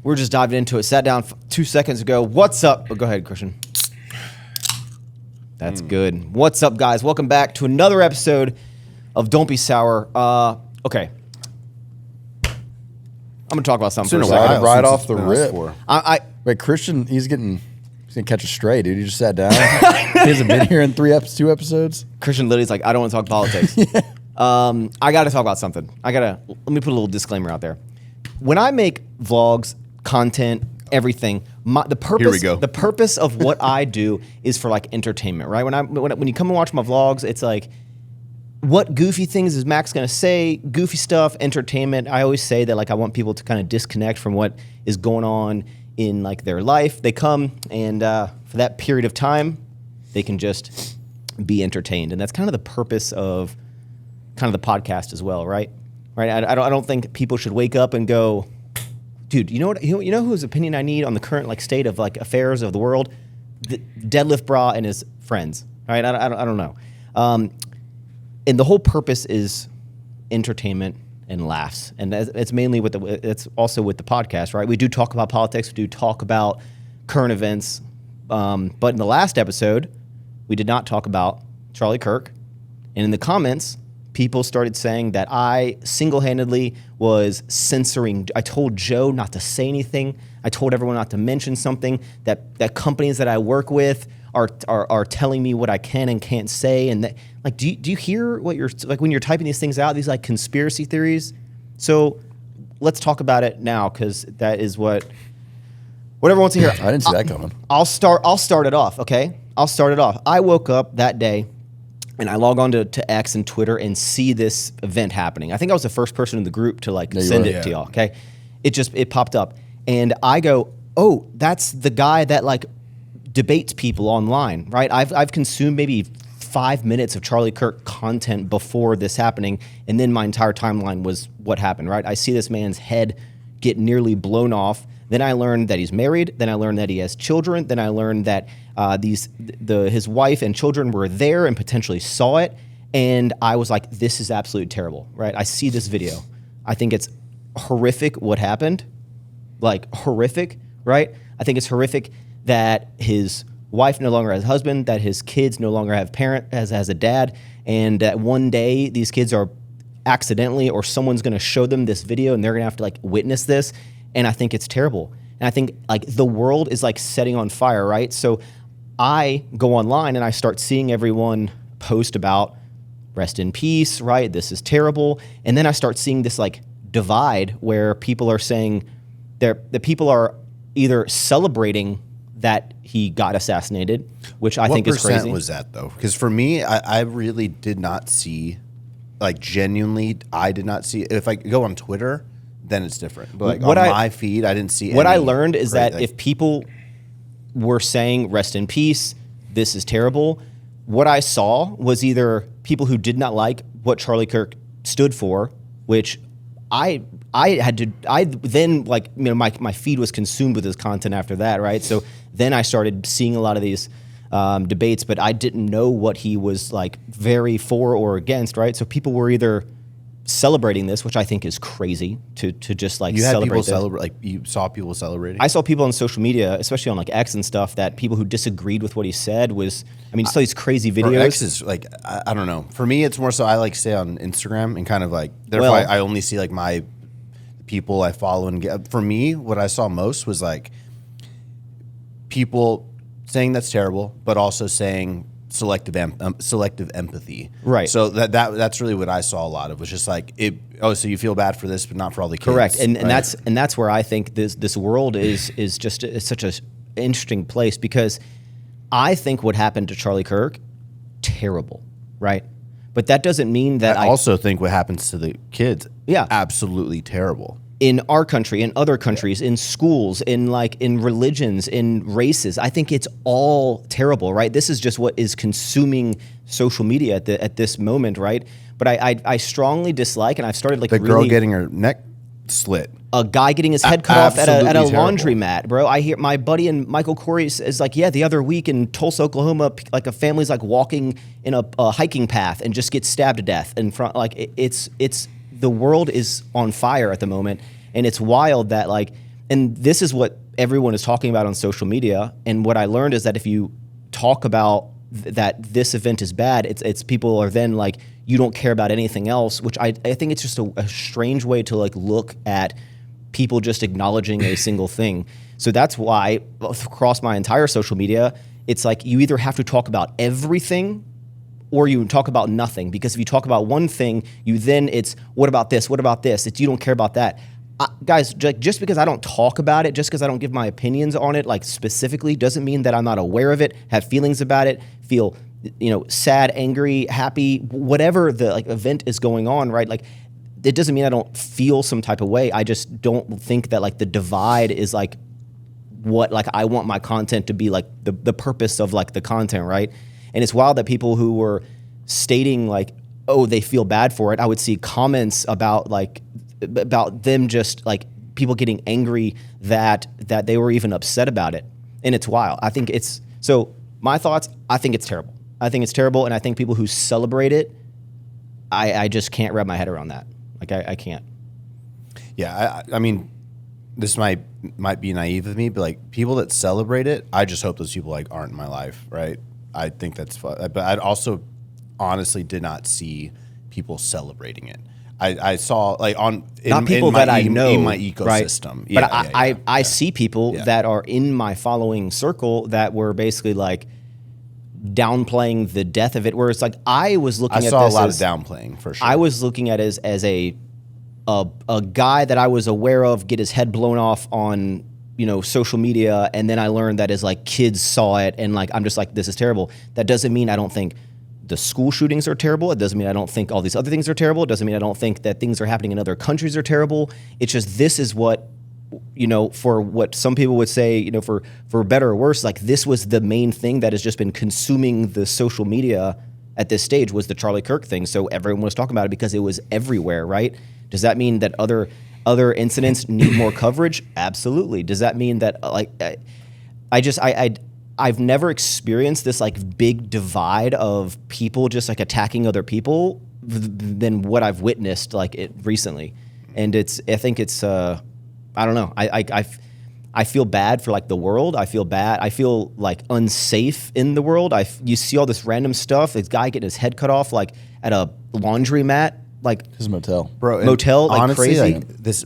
We're just diving into it. Sat down 2 seconds ago. What's up? Oh, go ahead, Christian. That's good. What's up, guys? Welcome back to another episode of Don't Be Sour. Okay. I'm going to talk about something for a second. Right off the rip. Wait, Christian, he's going to catch a stray, dude. He just sat down. He hasn't been here in 2 episodes. Christian literally's like, I don't want to talk politics. I got to talk about something. Let me put a little disclaimer out there. When I make vlogs, content, everything, the purpose of what I do is for like entertainment, right? When you come and watch my vlogs, it's like, what goofy things is Max gonna say? Goofy stuff, entertainment. I always say that like I want people to kind of disconnect from what is going on in like their life. They come and for that period of time, they can just be entertained, and that's kind of the purpose of kind of the podcast as well, right? Right. I don't think people should wake up and go, dude, you know what? You know whose opinion I need on the current like state of like affairs of the world? The Deadlift Bra and his friends. Right? I don't know. And the whole purpose is entertainment and laughs, and it's mainly it's also with the podcast, right? We do talk about politics, we do talk about current events, but in the last episode, we did not talk about Charlie Kirk, and in the comments, people started saying that I single-handedly was censoring. I told Joe not to say anything. I told everyone not to mention something. That companies that I work with are telling me what I can and can't say. And that, like, do you hear what you're like when you're typing these things out? These like conspiracy theories. So let's talk about it now, because that is what everyone wants to hear. I didn't see that coming. I'll start it off. Okay, I'll start it off. I woke up that day, and I log on to X and Twitter and see this event happening. I think I was the first person in the group to like send it to y'all, okay? It popped up. And I go, oh, that's the guy that like debates people online, right? I've consumed maybe 5 minutes of Charlie Kirk content before this happening, and then my entire timeline was what happened, right? I see this man's head get nearly blown off. Then I learned that he's married. Then I learned that he has children. Then I learned that his wife and children were there and potentially saw it. And I was like, this is absolutely terrible, right? I see this video. I think it's horrific what happened. Like, horrific, right? I think it's horrific that his wife no longer has a husband, that his kids no longer have has a dad, and that one day these kids are accidentally, or someone's going to show them this video and they're going to have to like witness this. And I think it's terrible. And I think like the world is like setting on fire, right? So I go online and I start seeing everyone post about rest in peace, right? This is terrible. And then I start seeing this like divide where people are saying the people are either celebrating that he got assassinated, which I think is crazy. What percent was that though? Because for me, I really did not see, like genuinely, I did not see. If I go on Twitter, then it's different. But like on my feed, I didn't see. What I learned is that if people were saying "rest in peace," this is terrible, what I saw was either people who did not like what Charlie Kirk stood for, which I then like, you know, my feed was consumed with his content after that, right? So then I started seeing a lot of these debates, but I didn't know what he was like very for or against, right? So people were either celebrating this, which I think is crazy to just like celebrate. You saw people celebrating. I saw people on social media, especially on like X and stuff, that people who disagreed with what he said was. I mean, you saw these crazy videos. X is like I don't know. For me, it's more so I like stay on Instagram and kind of like therefore I only see like my people I follow and get. For me, what I saw most was like people saying that's terrible, but also saying selective empathy. Right. So that's really what I saw a lot of, was just like it. Oh, so you feel bad for this, but not for all the kids. Correct. And that's where I think this world is just it's such an interesting place, because I think what happened to Charlie Kirk, terrible, right? But that doesn't mean that I also think what happens to the kids, absolutely terrible. In our country, in other countries, in schools, in religions, in races, I think it's all terrible, right? This is just what is consuming social media at this moment, right? But I strongly dislike, and I've started like the girl getting her neck slit, a guy getting his head cut off at a laundromat, bro. I hear my buddy and Michael Corey is like, yeah, the other week in Tulsa, Oklahoma, like a family's like walking in a hiking path and just gets stabbed to death in front. Like it's the world is on fire at the moment, and it's wild that like And this is what everyone is talking about on social media. And what I learned is that if you talk about that this event is bad, it's people are then like, you don't care about anything else, which I think it's just a strange way to like look at people just acknowledging a single thing. So that's why across my entire social media, it's like you either have to talk about everything or you talk about nothing. Because if you talk about one thing, it's what about this? What about this? You don't care about that. Guys, just because I don't talk about it, just because I don't give my opinions on it, like specifically, doesn't mean that I'm not aware of it, have feelings about it, feel, sad, angry, happy, whatever the like event is going on, right? Like, it doesn't mean I don't feel some type of way. I just don't think that like the divide is like what like I want my content to be, like the purpose of like the content, right? And it's wild that people who were stating like, oh, they feel bad for it, I would see comments about them just like people getting angry that they were even upset about it. And it's wild. I think it's, so my thoughts, I think it's terrible. I think it's terrible. And I think people who celebrate it, I just can't wrap my head around that. Like I can't. Yeah. I mean, this might be naive of me, but like people that celebrate it, I just hope those people like aren't in my life. Right. I think that's fun. But I also honestly did not see people celebrating it. I saw like not people that I know in my ecosystem, right? But I see people that are in my following circle that were basically like downplaying the death of it. Where it's like I saw a lot of downplaying for sure. I was looking at it as a guy that I was aware of get his head blown off on social media, and then I learned that his like kids saw it, and like I'm just like, this is terrible. That doesn't mean I don't think the school shootings are terrible. It doesn't mean I don't think all these other things are terrible. It doesn't mean I don't think that things are happening in other countries are terrible. It's just this is what, for what some people would say, for better or worse, like this was the main thing that has just been consuming the social media at this stage was the Charlie Kirk thing. So everyone was talking about it because it was everywhere, right? Does that mean that other incidents need more coverage? Absolutely. Does that mean that I've never experienced this like big divide of people just like attacking other people than what I've witnessed like it recently. And I think it's I don't know. I feel bad for like the world. I feel bad. I feel like unsafe in the world. You see all this random stuff. This guy getting his head cut off like at a laundromat. Like his motel, bro. Motel, like honestly, crazy. Like this,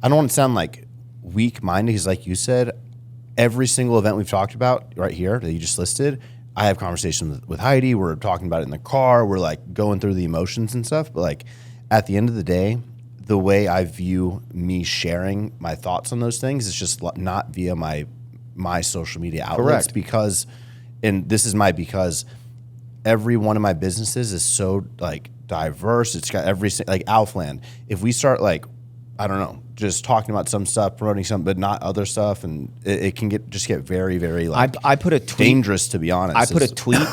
I don't want to sound like weak-minded because, like you said, every single event we've talked about right here that you just listed, I have conversations with Heidi. We're talking about it in the car. We're like going through the emotions and stuff. But like at the end of the day, the way I view me sharing my thoughts on those things is just not via my social media outlets. Correct. Because every one of my businesses is so like diverse. It's got like Alfland. If we start like, I don't know, just talking about some stuff, promoting something, but not other stuff, and it can get very, very like I put a tweet, dangerous to be honest. I put a tweet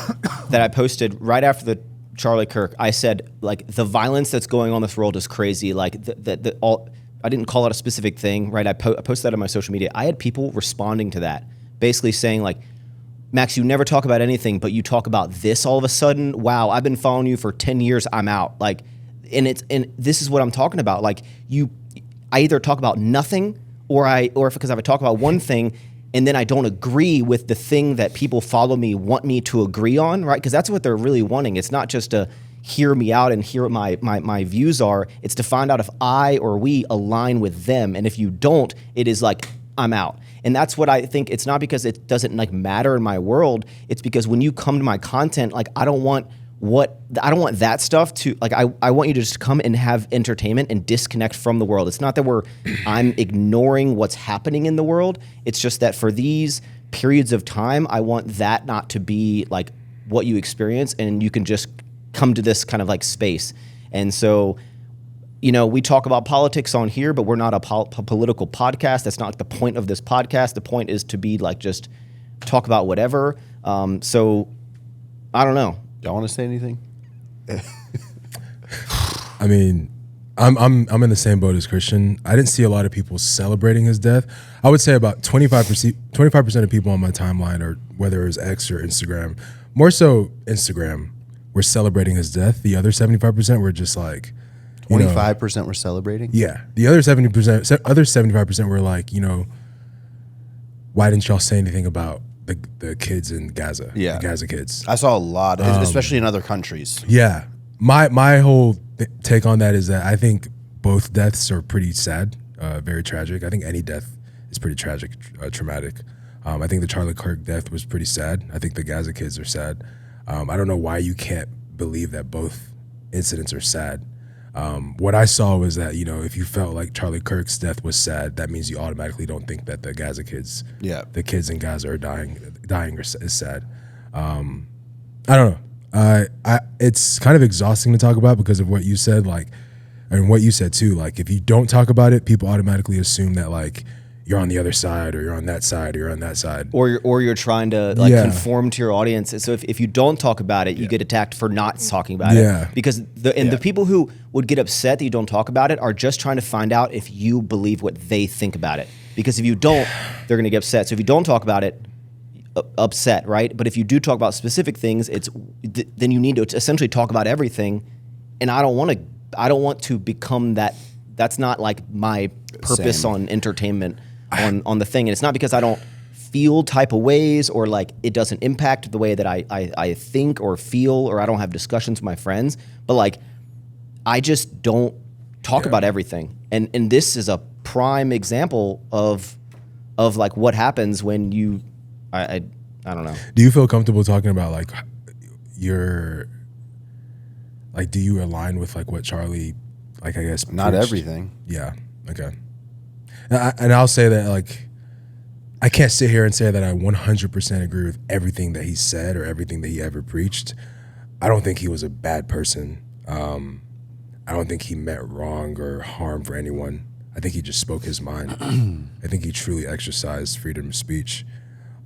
that I posted right after the Charlie Kirk. I said like the violence that's going on in this world is crazy. Like I didn't call it a specific thing, right? I posted that on my social media. I had people responding to that, basically saying like, Max, you never talk about anything, but you talk about this all of a sudden. Wow, I've been following you for 10 years. I'm out. Like, and this is what I'm talking about. Like I either talk about nothing or because I talk about one thing and then I don't agree with the thing that people follow me want me to agree on, right? Because that's what they're really wanting. It's not just to hear me out and hear what my views are. It's to find out if I or we align with them. And if you don't, it is like, I'm out. And that's what I think. It's not because it doesn't like matter in my world. It's because when you come to my content, like I don't want that stuff to like, I want you to just come and have entertainment and disconnect from the world. It's not that I'm ignoring what's happening in the world. It's just that for these periods of time, I want that not to be like what you experience, and you can just come to this kind of like space. And so, we talk about politics on here, but we're not a political podcast. That's not like the point of this podcast. The point is to be like just talk about whatever. So I don't know. Y'all want to say anything? I mean, I'm in the same boat as Christian. I didn't see a lot of people celebrating his death. I would say about 25% of people on my timeline, or whether it was X or Instagram, more so Instagram, were celebrating his death. The other 75% were just like, 25% were celebrating? Yeah. The other 70%, other 75% were like, why didn't y'all say anything about the kids in Gaza? Yeah. The Gaza kids. I saw a lot, especially in other countries. Yeah. My whole take on that is that I think both deaths are pretty sad, very tragic. I think any death is pretty tragic, traumatic. I think the Charlie Kirk death was pretty sad. I think the Gaza kids are sad. I don't know why you can't believe that both incidents are sad. What I saw was that, if you felt like Charlie Kirk's death was sad, that means you automatically don't think that the Gaza kids, the kids in Gaza are dying is sad. I don't know. It's kind of exhausting to talk about because of what you said, and what you said too. Like, if you don't talk about it, people automatically assume that you're on the other side, or you're on that side, or you're on that side, or you're trying to conform to your audience. So if you don't talk about it, you get attacked for not talking about it. Because the people who would get upset that you don't talk about it are just trying to find out if you believe what they think about it. Because if you don't, they're going to get upset. So if you don't talk about it, upset, right? But if you do talk about specific things, then you need to essentially talk about everything. And I don't want to become that. That's not my purpose on entertainment. On the thing, and it's not because I don't feel type of ways, or it doesn't impact the way that I think or feel, or I don't have discussions with my friends, but I just don't talk about everything, and this is a prime example of what happens when you I don't know. Do you feel comfortable talking about your do you align with what Charlie I guess not preached? Everything. Yeah. Okay. And I'll say that I can't sit here and say that I 100% agree with everything that he said or everything that he ever preached. I don't think he was a bad person. I don't think he meant wrong or harm for anyone. I think he just spoke his mind. I think he truly exercised freedom of speech.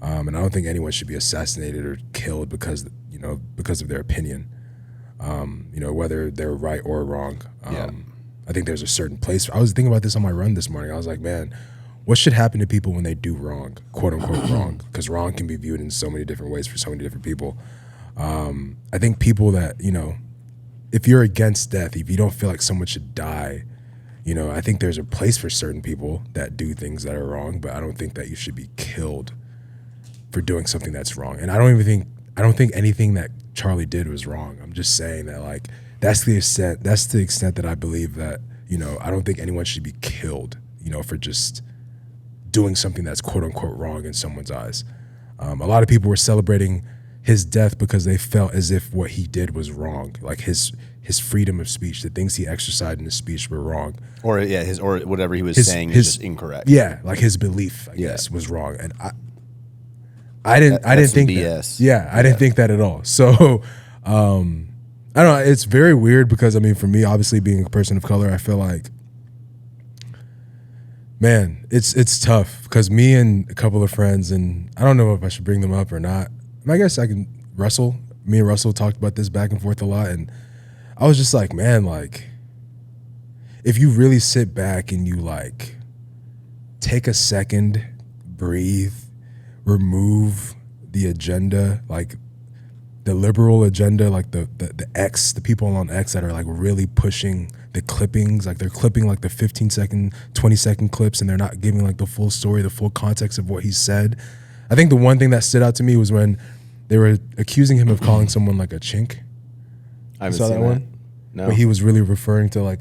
And I don't think anyone should be assassinated or killed because of their opinion. Whether they're right or wrong. I think there's a certain place. I was thinking about this on my run this morning. I was like, man, what should happen to people when they do wrong, quote unquote wrong? Because wrong can be viewed in so many different ways for so many different people. I think people that, if you're against death, if you don't feel like someone should die, I think there's a place for certain people that do things that are wrong, but I don't think that you should be killed for doing something that's wrong. And I don't think anything that Charlie did was wrong. I'm just saying that that's the extent that I believe that, I don't think anyone should be killed, for just doing something that's quote unquote wrong in someone's eyes. A lot of people were celebrating his death because they felt as if what he did was wrong. His freedom of speech, the things he exercised in his speech were wrong. Or whatever he was saying is just incorrect. Yeah. His belief, I guess, was wrong. And I didn't think BS. that. Yeah. I didn't think that at all. So, I don't know. It's very weird because, for me, obviously being a person of color, I feel like, man, it's tough because me and a couple of friends, and I don't know if I should bring them up or not. I guess I can. Me and Russell talked about this back and forth a lot, and I was just like, man, if you really sit back and you take a second, breathe, remove the agenda, the liberal agenda, the X, the people on X that are really pushing the clippings, they're clipping the 15-second, 20-second clips, and they're not giving the full story, the full context of what he said. I think the one thing that stood out to me was when they were accusing him of calling someone a chink. I haven't seen that. No. But he was really referring to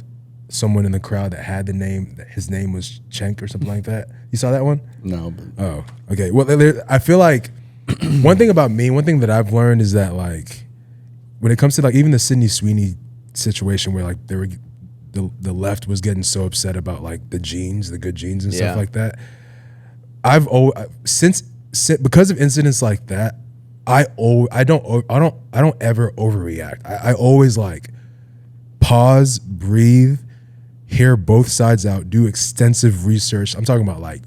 someone in the crowd that had the name, that his name was Cenk or something like that. You saw that one? No. But oh, okay. Well, I feel like one thing that I've learned is that when it comes to even the Sydney Sweeney situation where the left was getting so upset about the good genes and stuff like that. I've since because of incidents like that, I don't ever overreact. I always pause, breathe, hear both sides out, do extensive research. I'm talking about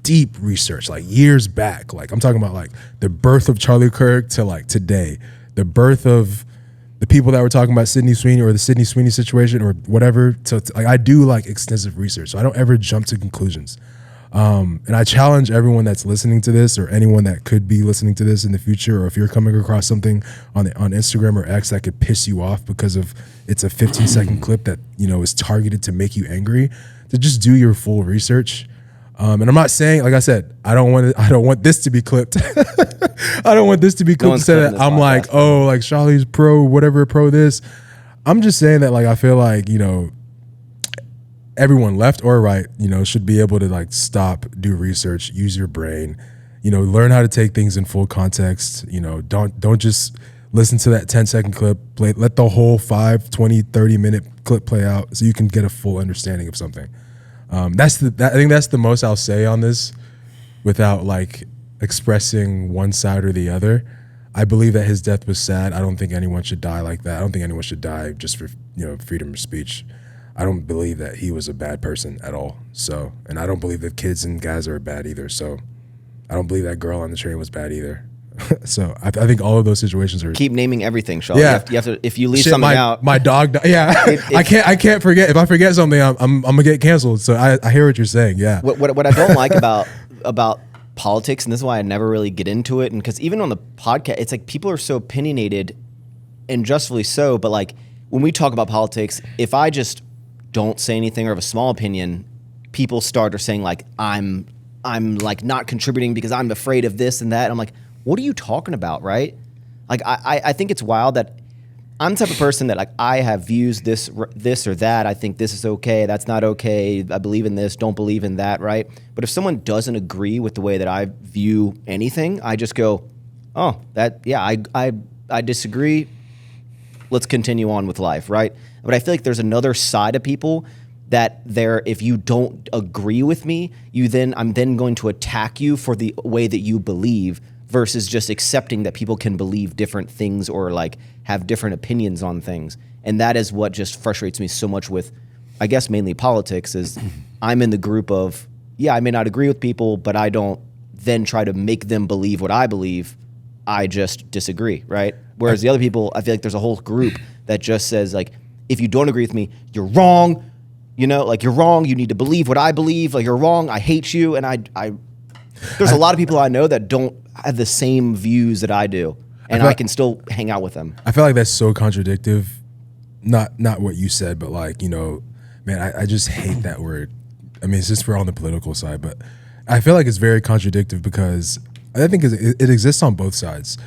deep research, years back. I'm talking about the birth of Charlie Kirk to today, the birth of the people that were talking about Sydney Sweeney or the Sydney Sweeney situation or whatever. I do extensive research, so I don't ever jump to conclusions. And I challenge everyone that's listening to this, or anyone that could be listening to this in the future, or if you're coming across something on Instagram or X that could piss you off because of it's a 15-second clip that is targeted to make you angry, to just do your full research. And I'm not saying, like I said, I don't want this to be clipped. I don't want this to be clipped. Instead, I'm podcast, like, oh, like Charlie's pro, whatever, pro this. I'm just saying that, like, I feel like everyone, left or right, should be able to like stop, do research, use your brain, learn how to take things in full context. Don't just listen to that 10-second clip. Let the whole 5, 20, 30-minute clip play out so you can get a full understanding of something. I think that's the most I'll say on this without like expressing one side or the other. I believe that his death was sad. I don't think anyone should die like that. I don't think anyone should die just for freedom of speech. I don't believe that he was a bad person at all. So, and I don't believe that kids in Gaza are bad either. So, I don't believe that girl on the train was bad either. So, I think all of those situations are. Keep naming everything, Sean. Yeah. You have to. If you leave something out, my dog. Yeah, I can't forget. If I forget something, I'm gonna get canceled. So I hear what you're saying. Yeah. What I don't like about politics, and this is why I never really get into it, and because even on the podcast, it's like people are so opinionated, and justly so. But like when we talk about politics, if I just don't say anything or have a small opinion, people start saying like I'm like not contributing because I'm afraid of this and that. And I'm like, what are you talking about, right? Like I think it's wild that I'm the type of person that like I have views this or that. I think this is okay, that's not okay. I believe in this, don't believe in that, right? But if someone doesn't agree with the way that I view anything, I just go, oh, I disagree. Let's continue on with life, right? But I feel like there's another side of people that if you don't agree with me, I'm then going to attack you for the way that you believe versus just accepting that people can believe different things or like have different opinions on things. And that is what just frustrates me so much with, I guess, mainly politics is I'm in the group of, I may not agree with people, but I don't then try to make them believe what I believe. I just disagree, right? Whereas the other people, I feel like there's a whole group that just says like, if you don't agree with me, you're wrong. Like you're wrong. You need to believe what I believe. Like you're wrong. I hate you. And there's a lot of people I know that don't have the same views that I do, and I can still hang out with them. I feel like that's so contradictive. Not what you said, but like man, I just hate that word. I mean, since we're on the political side, but I feel like it's very contradictive because I think it exists on both sides.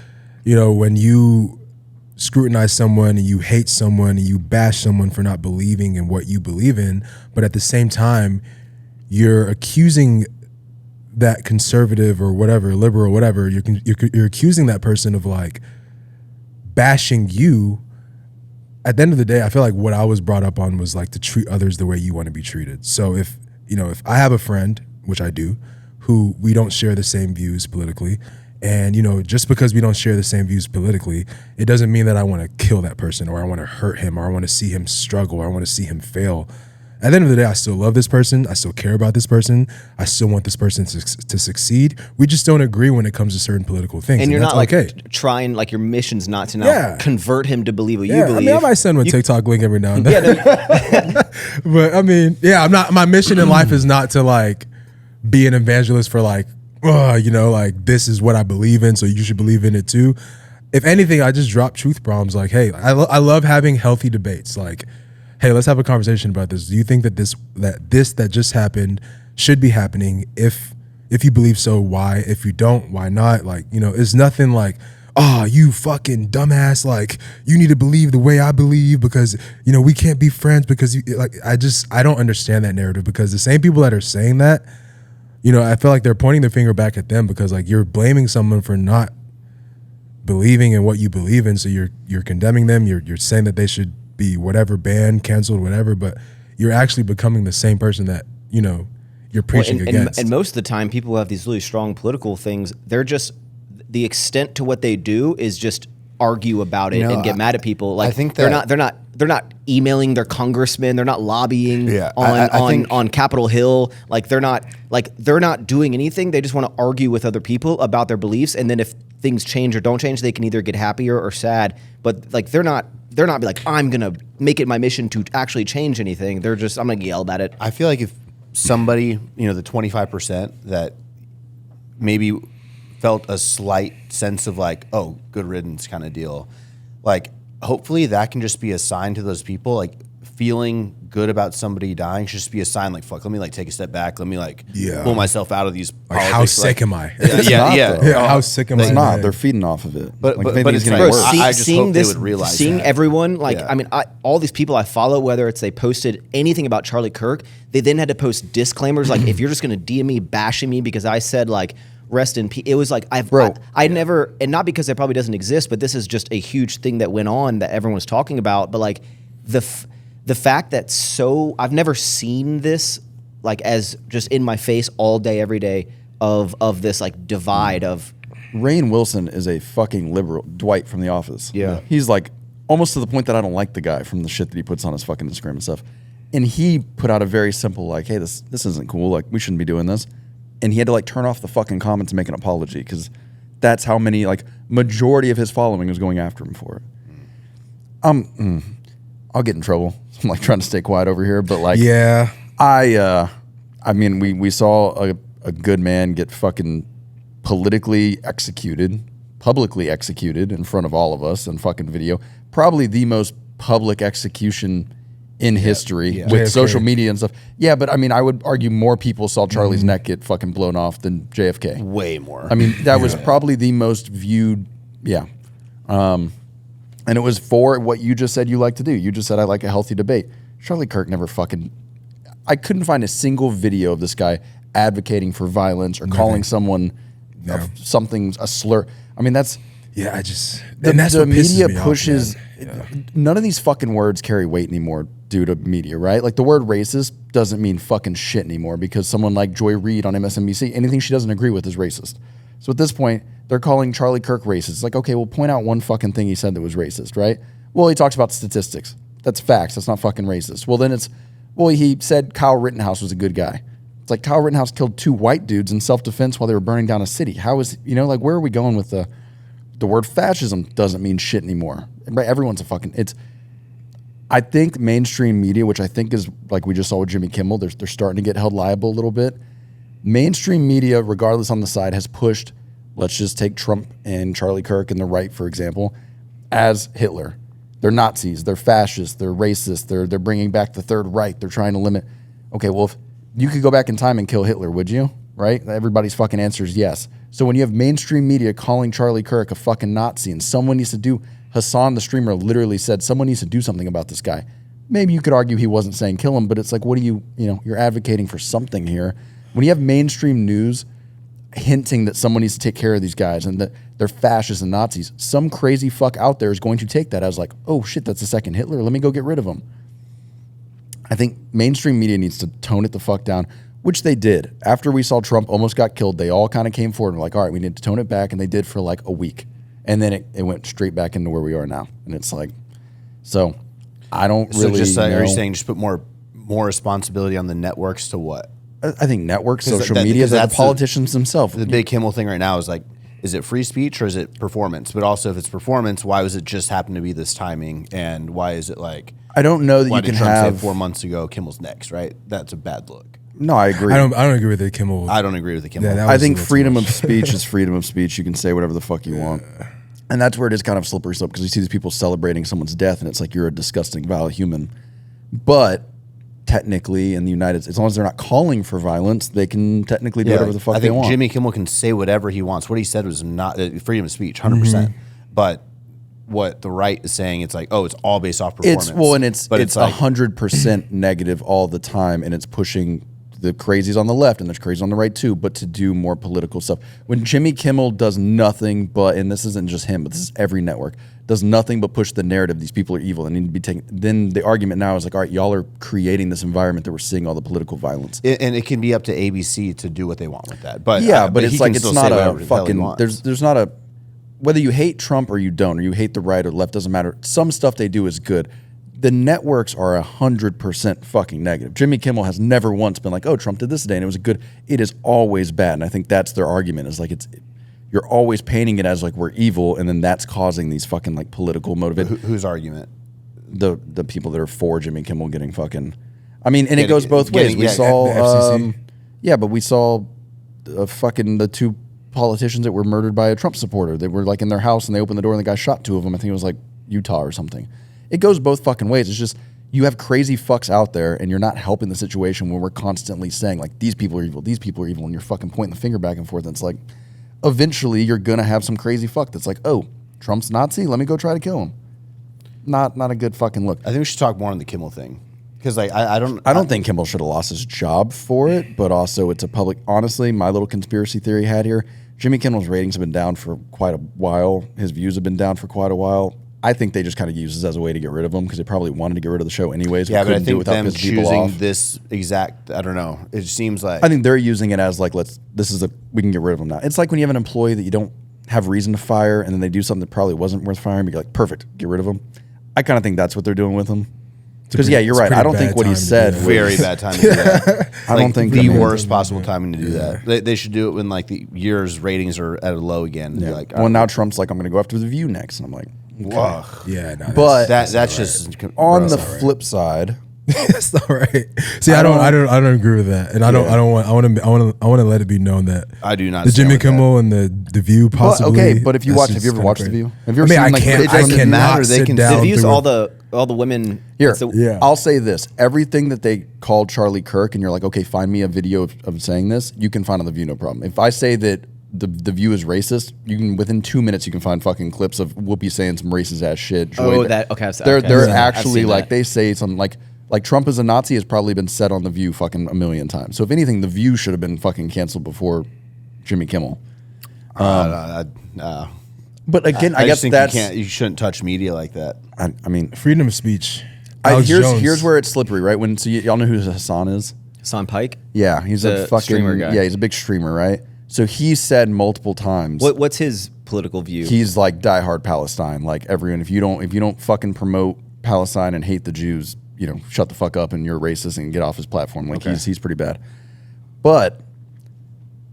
When you scrutinize someone and you hate someone and you bash someone for not believing in what you believe in, but at the same time, you're accusing that conservative or whatever, liberal, whatever, you're accusing that person of like bashing you. At the end of the day, I feel like what I was brought up on was like to treat others the way you want to be treated. So if I have a friend, which I do, who we don't share the same views politically, and just because we don't share the same views politically, it doesn't mean that I want to kill that person or I want to hurt him or I want to see him struggle or I want to see him fail. At the end of the day, I still love this person. I still care about this person. I still want this person to succeed. We just don't agree when it comes to cerertain political things. And you're not like trying, like your mission's not to now convert him to believe what you believe. I might send him a TikTok link every now and then. But I mean, I'm not. My mission in life is not to like be an evangelist for like, like this is what I believe in, so you should believe in it too. If anything, I just drop truth bombs. Like, hey, I love having healthy debates. Like, hey, let's have a conversation about this. Do you think that that just happened should be happening? If you believe so, why? If you don't, why not? Like, it's nothing like, oh, you fucking dumbass. Like, you need to believe the way I believe because, we can't be friends because you like. I don't understand that narrative because the same people that are saying that, I feel like they're pointing their finger back at them because like you're blaming someone for not believing in what you believe in. So you're condemning them. You're saying that they should be whatever, banned, canceled, whatever, but you're actually becoming the same person that you're preaching against. And most of the time, people who have these really strong political things, they're just the extent to what they do is just argue about it and get mad at people. Like I think they're not emailing their congressman, they're not lobbying on Capitol Hill. Like they're not doing anything. They just want to argue with other people about their beliefs, and then if things change or don't change, they can either get happier or sad. But like they're not be like, I'm gonna make it my mission to actually change anything. They're just, I'm gonna yell at it. I feel like somebody, the 25% that maybe felt a slight sense of like, oh, good riddance kind of deal. Like, hopefully that can just be a sign to those people. Like, feeling good about somebody dying should just be a sign. Like, fuck, let me like take a step back. Let me like pull myself out of these politics. How sick am I? How sick am I? It's not. They're feeding off of it. But it's like, getting worse. I just hope they would realize that. Everyone, all these people I follow, whether it's they posted anything about Charlie Kirk, they then had to post disclaimers like, if you're just going to DM me bashing me because I said like rest in peace. It was like I never, and not because it probably doesn't exist, but this is just a huge thing that went on that everyone was talking about. But like the fact that I've never seen this like as just in my face all day, every day of this like divide of. Rainn Wilson is a fucking liberal. Dwight from The Office. Yeah. He's like almost to the point that I don't like the guy from the shit that he puts on his fucking Instagram and stuff. And he put out a very simple like, hey, this isn't cool. Like, we shouldn't be doing this. And he had to like turn off the fucking comments and make an apology because that's how many like majority of his following was going after him for it. I'll get in trouble. I'm like trying to stay quiet over here, but like, yeah, I mean, we saw a good man get fucking publicly executed in front of all of us in fucking video. Probably the most public execution in history with JFK. Social media and stuff. Yeah, but I mean, I would argue more people saw Charlie's neck get fucking blown off than JFK. Way more. I mean, that was probably the most viewed. Yeah. And it was for what you just said you like to do. You just said, I like a healthy debate. Charlie Kirk never fucking... I couldn't find a single video of this guy advocating for violence or calling someone something a slur. I mean, that's... Yeah, I just... The media pushes... None of these fucking words carry weight anymore due to media, right? Like, the word racist doesn't mean fucking shit anymore because someone like Joy Reid on MSNBC, anything she doesn't agree with is racist. So at this point, they're calling Charlie Kirk racist. It's like, okay, well, point out one fucking thing he said that was racist, right? Well, he talks about statistics. That's facts. That's not fucking racist. Well, then he said Kyle Rittenhouse was a good guy. It's like Kyle Rittenhouse killed 2 white dudes in self-defense while they were burning down a city. How is, like, where are we going with the word fascism doesn't mean shit anymore. Everyone's a fucking, I think mainstream media, which I think is like we just saw with Jimmy Kimmel, they're starting to get held liable a little bit. Mainstream media, regardless on the side, has pushed, let's just take Trump and Charlie Kirk and the right, for example, as Hitler. They're Nazis, they're fascists, they're racist, they're bringing back the Third Reich, they're trying to limit. Okay, well, if you could go back in time and kill Hitler, would you? Right? Everybody's fucking answer is yes. So when you have mainstream media calling Charlie Kirk a fucking Nazi and someone needs to do, Hassan the streamer literally said, someone needs to do something about this guy. Maybe you could argue he wasn't saying kill him, but it's like, what do you're advocating for something here. When you have mainstream news hinting that someone needs to take care of these guys and that they're fascists and Nazis, some crazy fuck out there is going to take that as like, oh shit, that's the second Hitler. Let me go get rid of him. I think mainstream media needs to tone it the fuck down, which they did. After we saw Trump almost got killed, they all kind of came forward and were like, all right, we need to tone it back. And they did for like a week. And then it went straight back into where we are now. And it's like, so I don't really know. Are you saying just put more responsibility on the networks to what? I think networks, social media, the politicians themselves. The big Kimmel thing right now is like, is it free speech or is it performance? But also if it's performance, why was it just happen to be this timing? And why is it like... I don't know that you can Trump have... say 4 months ago, Kimmel's next, right? That's a bad look. No, I agree. I don't agree with the Kimmel. I don't agree with the Kimmel. Yeah, I think freedom of speech is freedom of speech. You can say whatever the fuck you want. And that's where it is kind of slippery slope because you see these people celebrating someone's death and it's like you're a disgusting, vile human. But technically in the United States, as long as they're not calling for violence, they can technically do whatever the fuck they want. Jimmy Kimmel can say whatever he wants. What he said was not freedom of speech, 100%. But what the right is saying, it's like, oh, it's all based off performance. It's like 100% negative all the time, and it's pushing the crazies on the left, and there's crazies on the right too, but to do more political stuff. When Jimmy Kimmel does nothing but, and this isn't just him, but this is every network, does nothing but push the narrative, these people are evil and need to be taken, then the argument now is like, all right, y'all are creating this environment that we're seeing all the political violence. And it can be up to ABC to do what they want with that. But but it's like, it's not a fucking, there's not a, whether you hate Trump or you don't, or you hate the right or the left, doesn't matter. Some stuff they do is good. The networks are 100% fucking negative. Jimmy Kimmel has never once been like, oh, Trump did this today and it was good. It is always bad. And I think that's their argument is like, you're always painting it as like we're evil. And then that's causing these fucking like political motivation. Whose argument? The people that are for Jimmy Kimmel getting fucking, I mean, and it goes both ways. We saw, the FCC. but we saw fucking the two politicians that were murdered by a Trump supporter. They were like in their house and they opened the door and the guy shot two of them. I think it was like Utah or something. It goes both fucking ways. It's just you have crazy fucks out there and you're not helping the situation when we're constantly saying like these people are evil, and you're fucking pointing the finger back and forth. And it's like eventually you're gonna have some crazy fuck that's like, oh, Trump's Nazi, let me go try to kill him. Not a good fucking look. I think we should talk more on the Kimmel thing. Because like I don't think Kimmel should have lost his job for it, but also it's a public. Honestly, my little conspiracy theory had here: Jimmy Kimmel's ratings have been down for quite a while. His views have been down for quite a while. I think they just kind of use this as a way to get rid of him because they probably wanted to get rid of the show anyways. Yeah, but I think them choosing this exact, I don't know. It seems like I think they're using it as like we can get rid of him now. It's like when you have an employee that you don't have reason to fire, and then they do something that probably wasn't worth firing. But you're like, perfect, get rid of him. I kind of think that's what they're doing with him. Because you're right. I don't think what he said was very bad time to do that. I don't think the worst possible timing to do that. They should do it when like the year's ratings are at a low again. And be like, well, now Trump's like, I'm going to go after The View next, and I'm like, wow. Yeah, no, but that's just on the flip side. That's not right. See, I don't agree with that, and I want to let it be known that I do not. The Jimmy Kimmel and the View possibly. Well, okay, but if you watch, have you ever watched The View? Have you ever seen? I cannot sit down. The View's all the women. Here, I'll say this: everything that they called Charlie Kirk, and you're like, okay, find me a video of saying this. You can find on The View, no problem. If I say that the View is racist, you can within 2 minutes you can find fucking clips of Whoopi saying some racist ass shit. They're actually like they say something like Trump is a Nazi has probably been said on The View fucking a million times. So if anything, The View should have been fucking canceled before Jimmy Kimmel. But again, I guess that's you shouldn't touch media like that. I mean, freedom of speech. Here's where it's slippery, right? When y'all know who Hassan is? Hassan Pike. Yeah, he's a fucking streamer guy. Yeah, he's a big streamer, right? So he said multiple times. What's his political view? He's like diehard Palestine. Like everyone, if you don't fucking promote Palestine and hate the Jews, shut the fuck up and you're racist and get off his platform. Like he's pretty bad. But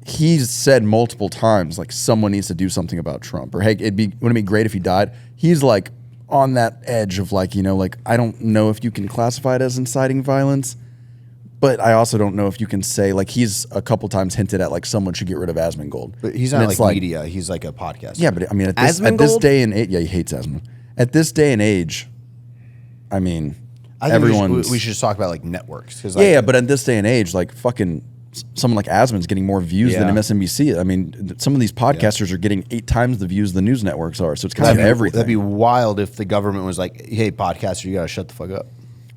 he's said multiple times like someone needs to do something about Trump, or hey, wouldn't it be great if he died? He's like on that edge of like I don't know if you can classify it as inciting violence, but I also don't know if you can say like he's a couple times hinted at like someone should get rid of Asmongold. But he's not like media. He's like a podcaster. Yeah, but I mean at this day and age, he hates Asmon. At this day and age, I mean. I think we should just talk about like networks. But in this day and age, like fucking someone like Asmon's getting more views than MSNBC. I mean, some of these podcasters are getting 8 times the views the news networks are. So it's kind of everything. That'd be wild if the government was like, "Hey, podcaster, you gotta shut the fuck up."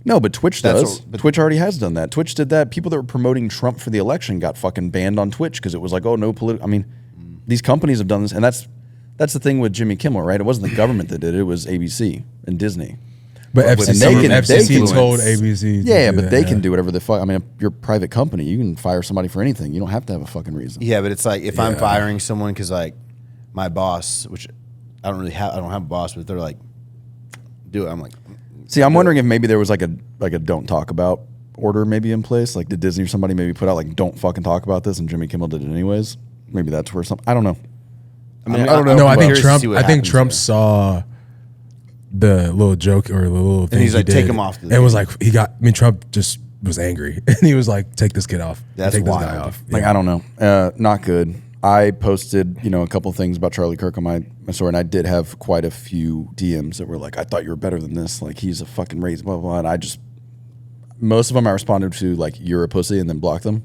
No, but Twitch does. Twitch already has done that. Twitch did that. People that were promoting Trump for the election got fucking banned on Twitch because it was like, oh no, political. I mean, these companies have done this, and that's the thing with Jimmy Kimmel, right? It wasn't the government that did it. It was ABC and Disney. But FCC told ABC. Yeah, but they can do whatever the fuck. I mean, you're a private company. You can fire somebody for anything. You don't have to have a fucking reason. Yeah, but it's like if I'm firing someone because like my boss, which I don't have a boss, but they're like, do it. I'm like, see, I'm wondering if maybe there was like a don't talk about order maybe in place. Like did Disney or somebody maybe put out like don't fucking talk about this, and Jimmy Kimmel did it anyways. Maybe that's where I don't know. I don't know. No, I think Trump saw the little joke or the little thing, and he's like, take him off. And was like, Trump just was angry, and he was like, take this kid off. That's take wild. This guy off. Like I don't know, not good. I posted a couple things about Charlie Kirk on my story, and I did have quite a few DMs that were like, I thought you were better than this. Like he's a fucking racist, blah blah blah. And most of them I responded to like you're a pussy and then blocked them.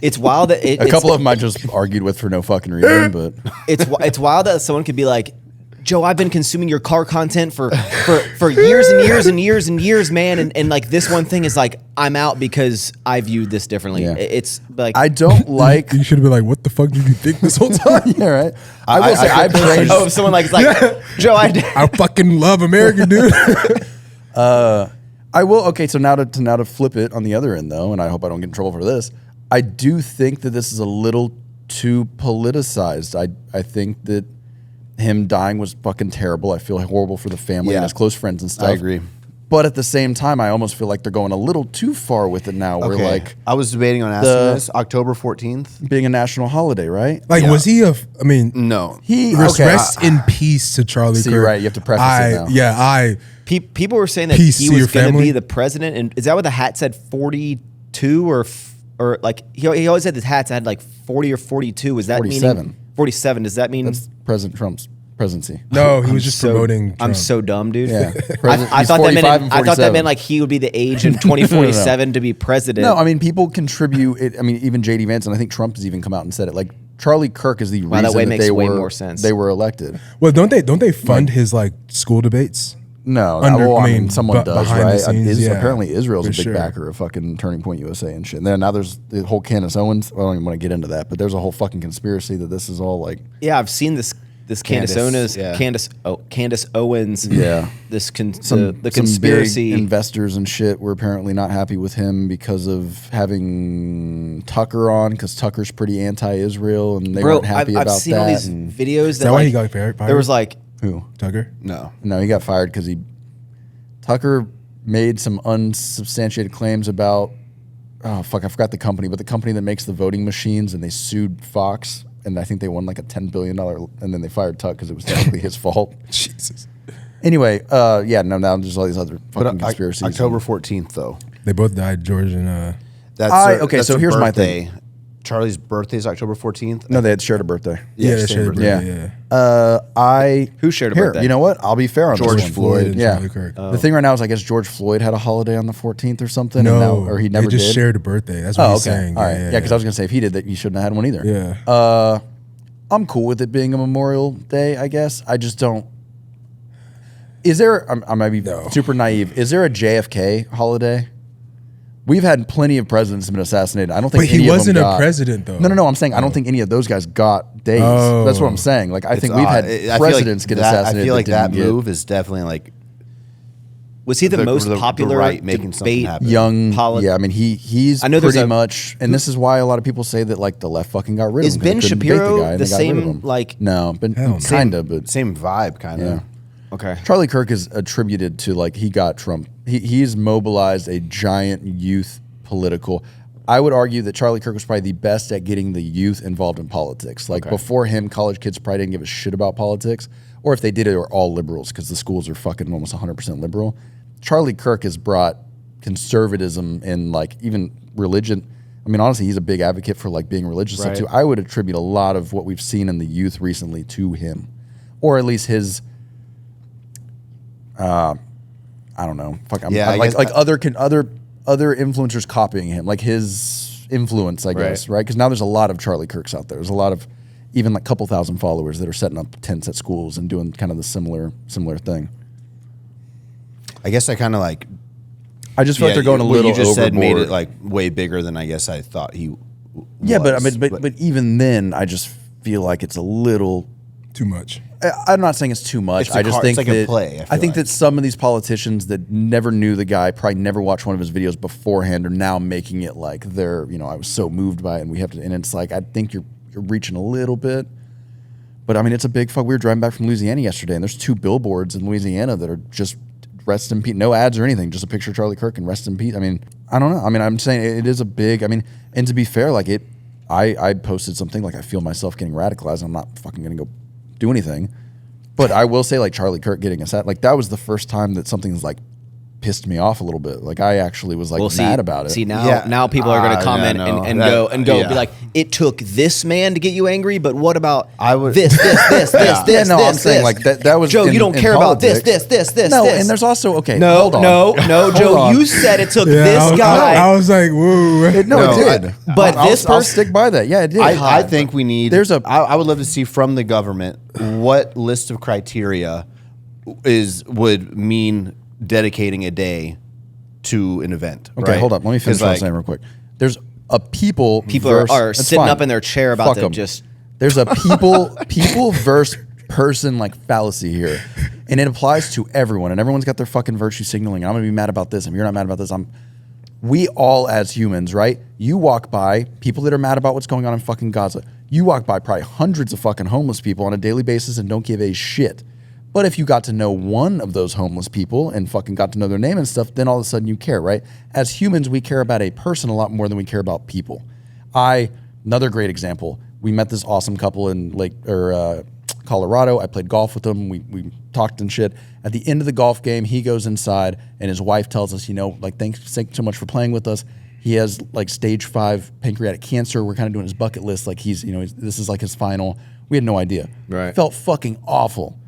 It's wild that a couple of them I just argued with for no fucking reason, but it's wild that someone could be like, Joe, I've been consuming your car content for years and years and years and years, man. And like this one thing is like, I'm out because I viewed this differently. Yeah. It's like, I don't like. You should have been like, what the fuck did you think this whole time? Yeah, right. I will say, I praise. Oh, if someone like, Joe, I fucking love American, dude. I will. Okay, so now to flip it on the other end though, and I hope I don't get in trouble for this. I do think that this is a little too politicized. I think that him dying was fucking terrible. I feel horrible for the family and his close friends and stuff. I agree. But at the same time, I almost feel like they're going a little too far with it now. Where like I was debating on asking this October 14th being a national holiday, right? Like, was he I mean, no. He rest in peace to Charlie Kirk. You're right. You have to preface it now. I People were saying that Peace he to was your going to family? be the president, and is that what the hat said? 42 or like he always had his hats had like 40 or 42. Is that 47. meaning 47? Does that mean That's President Trump's presidency. No, he was just promoting Trump. I'm so dumb, dude. Yeah. I thought that meant like he would be the age in 2047 to be president. No, I mean people contribute. I mean even JD Vance, and I think Trump has even come out and said it. Like Charlie Kirk is the reason that way makes they way were more sense. They were elected. Well, don't they fund his like school debates? No, I mean someone does, right? Apparently Israel's a big backer of fucking Turning Point USA and shit. And now there's the whole Candace Owens. I don't even want to get into that, but there's a whole fucking conspiracy that this is all like. Yeah, I've seen this Candace Owens. Yeah, the some conspiracy big investors and shit were apparently not happy with him because of having Tucker on, because Tucker's pretty anti-Israel, and they weren't happy about that. I've seen all these videos. Is that why he got fired? There was like who Tucker? No, he got fired because Tucker made some unsubstantiated claims about I forgot the company, but the company that makes the voting machines, and they sued Fox. And I think they won like a $10 billion, and then they fired Tuck because it was technically his fault. Jesus. Anyway, now there's all these other fucking conspiracies. October 14th, though. They both died, George and. That's so here's my thing. Charlie's birthday is October 14th. No, they had shared a birthday. Yeah, they shared a birthday. Yeah. Who shared a birthday? You know what? I'll be fair on George this one. Floyd and Yeah. Charlie Kirk. The thing right now is, I guess George Floyd had a holiday on the 14th or something. No, or he never they just did. shared a birthday. That's what he's saying. All right. Yeah, because I was gonna say if he did that, you shouldn't have had one either. Yeah. I'm cool with it being a Memorial Day, I guess. I just don't. Is there? I might be super naive. Is there a JFK holiday? We've had plenty of presidents have been assassinated. I don't think. But he wasn't a president, though. No. I'm saying I don't think any of those guys got days. Oh. That's what I'm saying. Like I think we've had presidents get assassinated. I feel like that didn't move is definitely like. Was he the most popular right making something debate happen? Young, Poli- yeah. I mean, he's I know there's pretty a- much, and this is why a lot of people say that like the left fucking got rid of Is him. 'cause they Ben couldn't debate Shapiro the guy, and the they got rid of same, him. like- no, but Hell no. kind of, but Same vibe, kind of. yeah. Okay. Charlie Kirk is attributed to like he got Trump. He's mobilized a giant youth political. I would argue that Charlie Kirk was probably the best at getting the youth involved in politics. Like before him, college kids probably didn't give a shit about politics, or if they did, they were all liberals because the schools are fucking almost 100% liberal. Charlie Kirk has brought conservatism and like even religion. I mean, honestly, he's a big advocate for like being religious stuff too. I would attribute a lot of what we've seen in the youth recently to him, or at least his. I don't know. Other influencers copying him, like his influence, I guess, right? Because now there's a lot of Charlie Kirks out there. There's a lot of even like couple thousand followers that are setting up tents at schools and doing kind of the similar thing. I guess I kind of like. I just feel like they're going a little you just overboard. said made it like way bigger than I guess I thought he. Yeah, was, but even then, I just feel like it's a little Too much. I'm not saying it's too much. It's I just think it's like that a play. I think that some of these politicians that never knew the guy, probably never watched one of his videos beforehand, are now making it like they're, I was so moved by it, and we have to. And it's like I think you're reaching a little bit, but I mean it's a big fuck. We were driving back from Louisiana yesterday, and there's 2 billboards in Louisiana that are just rest in peace, no ads or anything, just a picture of Charlie Kirk and rest in peace. I mean, I don't know. I mean, I'm saying it is a big. I mean, and to be fair, like it, I posted something like I feel myself getting radicalized. I'm not fucking gonna go do anything. But I will say, like Charlie Kirk getting us like that was the first time that something's like pissed me off a little bit. Like I actually was like mad about it. See now people are going to comment and go be like, it took this man to get you angry, but what about this. No, I'm saying like that was Joe. You don't care about this. No, and there's also No, Joe. You said it took this guy. I was like, whoa. It did. But I'll stick by that. Yeah, it did. I think we need. I would love to see from the government what list of criteria would mean dedicating a day to an event. Okay, right? Hold up. Let me finish what I'm saying real quick. There's a people are sitting up in their chair about to just. There's a people versus person like fallacy here, and it applies to everyone. And everyone's got their fucking virtue signaling. I'm gonna be mad about this, and you're not mad about this. We all as humans, right? You walk by people that are mad about what's going on in fucking Gaza. You walk by probably hundreds of fucking homeless people on a daily basis and don't give a shit. But if you got to know one of those homeless people and fucking got to know their name and stuff, then all of a sudden you care, right? As humans, we care about a person a lot more than we care about people. Another great example, we met this awesome couple in Colorado. I played golf with him. We talked and shit. At the end of the golf game, he goes inside and his wife tells us, like, thanks so much for playing with us. He has like stage 5 pancreatic cancer. We're kind of doing his bucket list. Like this is like his final. We had no idea. Right. Felt fucking awful.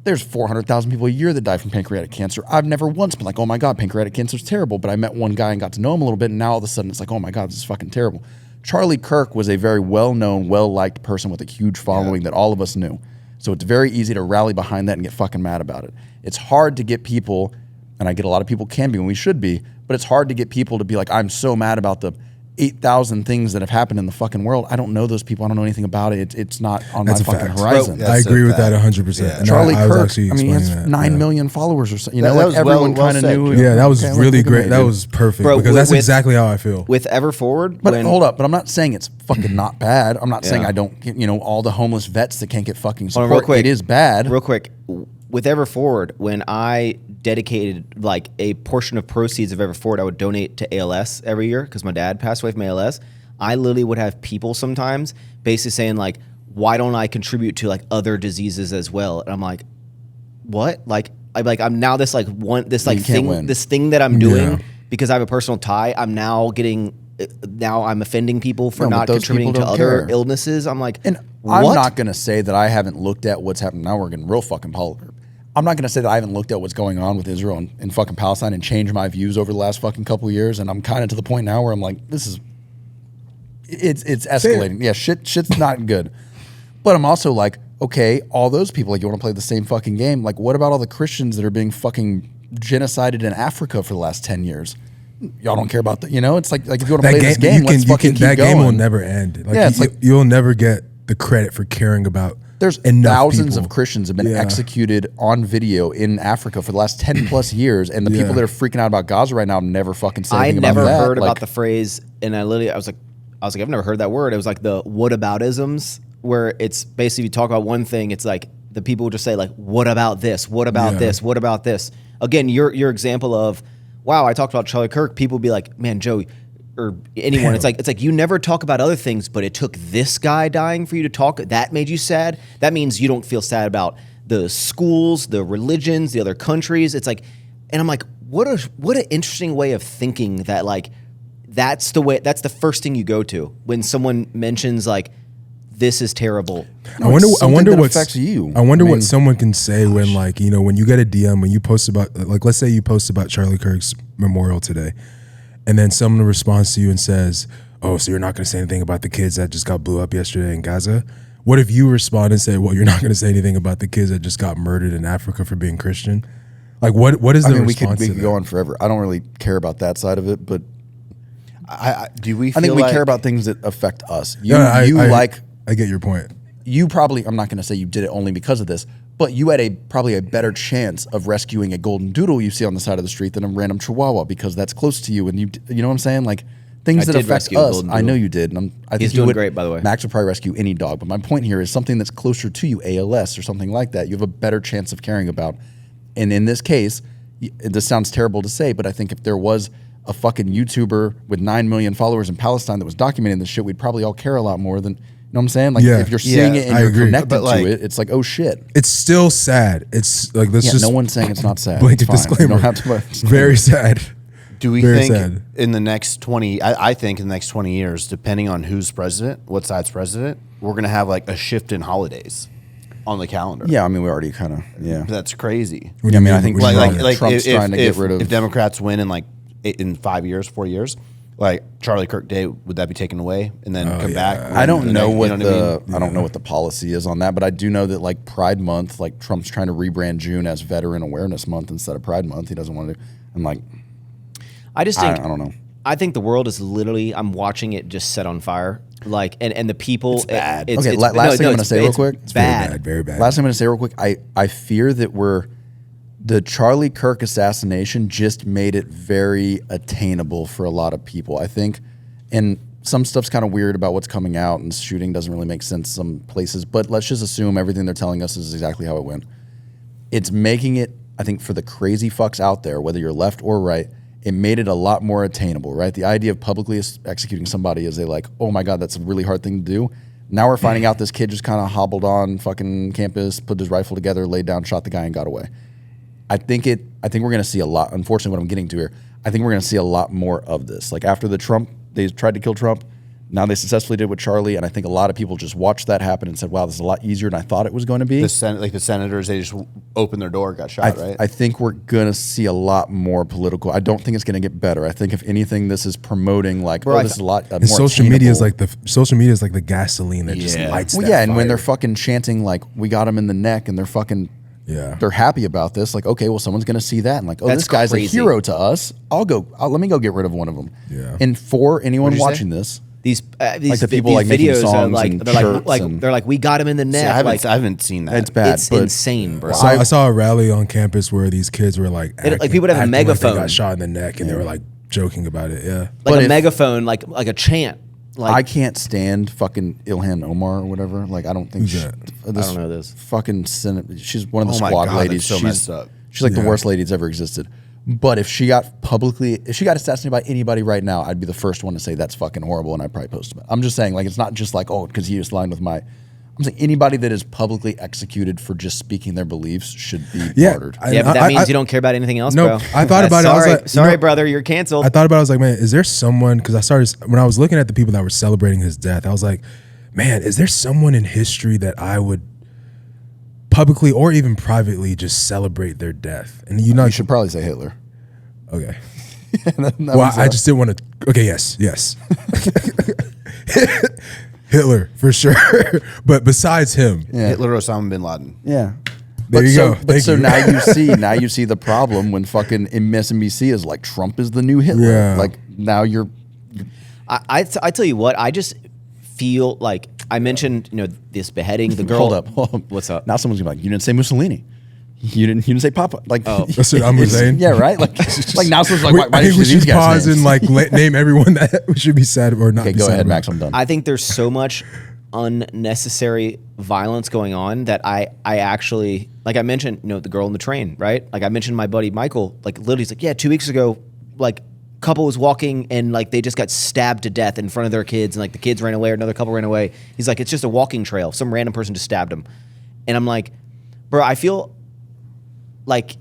There's 400,000 people a year that die from pancreatic cancer. I've never once been like, oh my God, pancreatic cancer is terrible. But I met one guy and got to know him a little bit. And now all of a sudden it's like, oh my God, this is fucking terrible. Charlie Kirk was a very well-known, well-liked person with a huge following that all of us knew. So it's very easy to rally behind that and get fucking mad about it. It's hard to get people, and I get a lot of people can be when we should be, but it's hard to get people to be like, I'm so mad about the 8,000 things that have happened in the fucking world. I don't know those people. I don't know anything about it. It's not on That's my fucking fact. horizon. I agree with that 100%. Yeah. And Charlie I was Kirk, actually he has explaining 9 that. million followers or something. That Like was everyone well kind of said. knew. Yeah, that was Okay, really look at great. me, That dude. was perfect Bro, because that's with- exactly how I feel. With Everforward, But hold up, but I'm not saying it's fucking not bad. I'm not saying Yeah. I don't get, all the homeless vets that can't get fucking Hold on, support. real quick. It is bad. Real quick, with Everforward, when I dedicated like a portion of proceeds of Everforward, I would donate to ALS every year because my dad passed away from ALS. I literally would have people sometimes basically saying like, why don't I contribute to like other diseases as well? And I'm like, what? I'm now this like one, this like thing, this thing that I'm doing because I have a personal tie. I'm now I'm offending people for not contributing to other illnesses. I'm like, And what? I'm not going to say that I haven't looked at what's happening. Now we're getting real fucking political. I'm not going to say that I haven't looked at what's going on with Israel and fucking Palestine and changed my views over the last fucking couple of years. And I'm kind of to the point now where I'm like, it's escalating. Yeah, shit's not good. But I'm also like, okay, all those people, like, you want to play the same fucking game. Like, what about all the Christians that are being fucking genocided in Africa for the last 10 years? Y'all don't care about that, It's like if you want to play this game, let's fucking keep that going. game will never end. Like, Yeah, it's like- you'll never get the credit for caring about. There's enough thousands people. of Christians have been executed on video in Africa for the last 10 plus years, and the people that are freaking out about Gaza right now never fucking say anything about that. I never heard about the phrase, and I was like, I've never heard that word. It was like the whataboutisms, where it's basically you talk about one thing, it's like the people will just say like, what about this? What about this? What about this? Again, your example of, wow, I talked about Charlie Kirk. People be like, man, Joe, or anyone. It's like you never talk about other things, but it took this guy dying for you to talk. That made you sad. That means you don't feel sad about the schools, the religions, the other countries. It's like, and I'm like, what an interesting way of thinking that like that's the first thing you go to when someone mentions like this is terrible. I wonder what affects you. I wonder what someone can say when like, when you get a DM, when you post about, like, let's say you post about Charlie Kirk's memorial today, and then someone responds to you and says, oh, so you're not going to say anything about the kids that just got blew up yesterday in Gaza? What if you respond and say, well, you're not going to say anything about the kids that just got murdered in Africa for being Christian? Like, what is the response we to could that? go on forever. I don't really care about that side of it, but I think we care about things that affect us. I get your point. You probably, I'm not going to say you did it only because of this, but you had probably a better chance of rescuing a golden doodle you see on the side of the street than a random chihuahua because that's close to you, and you know what I'm saying? Like things that affect us. I know you did, and I think he's doing great, by the way. Max would probably rescue any dog, but my point here is something that's closer to you, ALS or something like that. You have a better chance of caring about, and in this case, this sounds terrible to say, but I think if there was a fucking YouTuber with 9 million followers in Palestine that was documenting this shit, we'd probably all care a lot more than. You know what I'm saying? Like if you're seeing it and you're connected to it, it's like, oh shit. It's still sad. It's like no one's saying it's not sad. Blanket disclaimer. Very sad. Do we Very think sad. in the next 20? I think in the next 20 years, depending on who's president, what side's president, we're gonna have like a shift in holidays on the calendar. Yeah, I mean, we already kind of That's crazy. Yeah, I mean, I think Like Trump's trying to get rid of. If Democrats win in 5 years, 4 years, like Charlie Kirk Day, would that be taken away and then come back? I don't know what I don't know what the policy is on that, but I do know that like Pride Month, like Trump's trying to rebrand June as Veteran Awareness Month instead of Pride Month. He doesn't want to. I'm like, I just think I don't know. I think the world is literally. I'm watching it just set on fire. Like and the people. It's bad. Okay, last thing I'm going to say real quick. It's bad. Very bad. Last thing I'm going to say real quick. I fear that the Charlie Kirk assassination just made it very attainable for a lot of people. I think, and some stuff's kind of weird about what's coming out, and shooting doesn't really make sense some places, but let's just assume everything they're telling us is exactly how it went. It's making it, I think, for the crazy fucks out there, whether you're left or right, it made it a lot more attainable, right? The idea of publicly executing somebody is oh my God, that's a really hard thing to do. Now we're finding out this kid just kind of hobbled on fucking campus, put his rifle together, laid down, shot the guy, and got away. I think we're going to see a lot. Unfortunately, what I'm getting to here, I think we're going to see a lot more of this. Like after they tried to kill Trump. Now they successfully did with Charlie, and I think a lot of people just watched that happen and said, "Wow, this is a lot easier than I thought it was going to be." The senators, they just opened their door, got shot, right? I think we're going to see a lot more political. I don't think it's going to get better. I think if anything, this is promoting this is a lot more. Social media is like the gasoline that just lights. Well, that and fire. when they're fucking chanting like "We got him in the neck" and they're fucking. Yeah, they're happy about this. Like, okay, well, someone's going to see that and like, oh, this guy's a hero to us. Let me go get rid of one of them. Yeah. And for anyone watching this. These like the people like videos making songs like and they're like we got him in the neck. I haven't seen that. It's bad. It's insane, bro. I saw a rally on campus where these kids were like people would have a megaphone. Like they got shot in the neck, and they were like joking about it. Yeah, like a megaphone, like a chant. Like I can't stand fucking Ilhan Omar or whatever. Like I don't think I don't know this fucking Senate. She's one of the squad ladies. That's so messed up. She's like the worst lady that's ever existed. But if she got assassinated by anybody right now, I'd be the first one to say that's fucking horrible, and I'd probably post about it. I'm just saying, like, it's not just like, oh, because he was aligned with my. I'm saying anybody that is publicly executed for just speaking their beliefs should be martyred. But that means you don't care about anything else, bro. I thought about it. I was like, sorry, brother, you're canceled. I thought about it. I was like, man, is there someone? Because when I was looking at the people that were celebrating his death, I was like, man, is there someone in history that I would publicly or even privately just celebrate their death? And you should probably say Hitler. Okay. I just didn't want to. Okay, yes. Hitler for sure, but besides him, Hitler, Osama bin Laden. Yeah. There you go. Now you see the problem when fucking MSNBC is like Trump is the new Hitler. Yeah. Like now you're. I tell you what, I just feel like I mentioned this beheading, the girl. Hold up. What's up? Now someone's gonna be like, you didn't say Mussolini. You didn't say Papa. Like, that's what I'm saying. Yeah, right. Like now someone's like, I think we should pause and like name everyone that should be sad or not. Okay, go ahead, Max. I'm done. I think there's so much unnecessary violence going on that I actually, like I mentioned, the girl in the train, right? Like I mentioned my buddy Michael, like literally he's like, yeah, 2 weeks ago, like couple was walking and like they just got stabbed to death in front of their kids and like the kids ran away or another couple ran away. He's like, it's just a walking trail. Some random person just stabbed him. And I'm like, bro, I feel like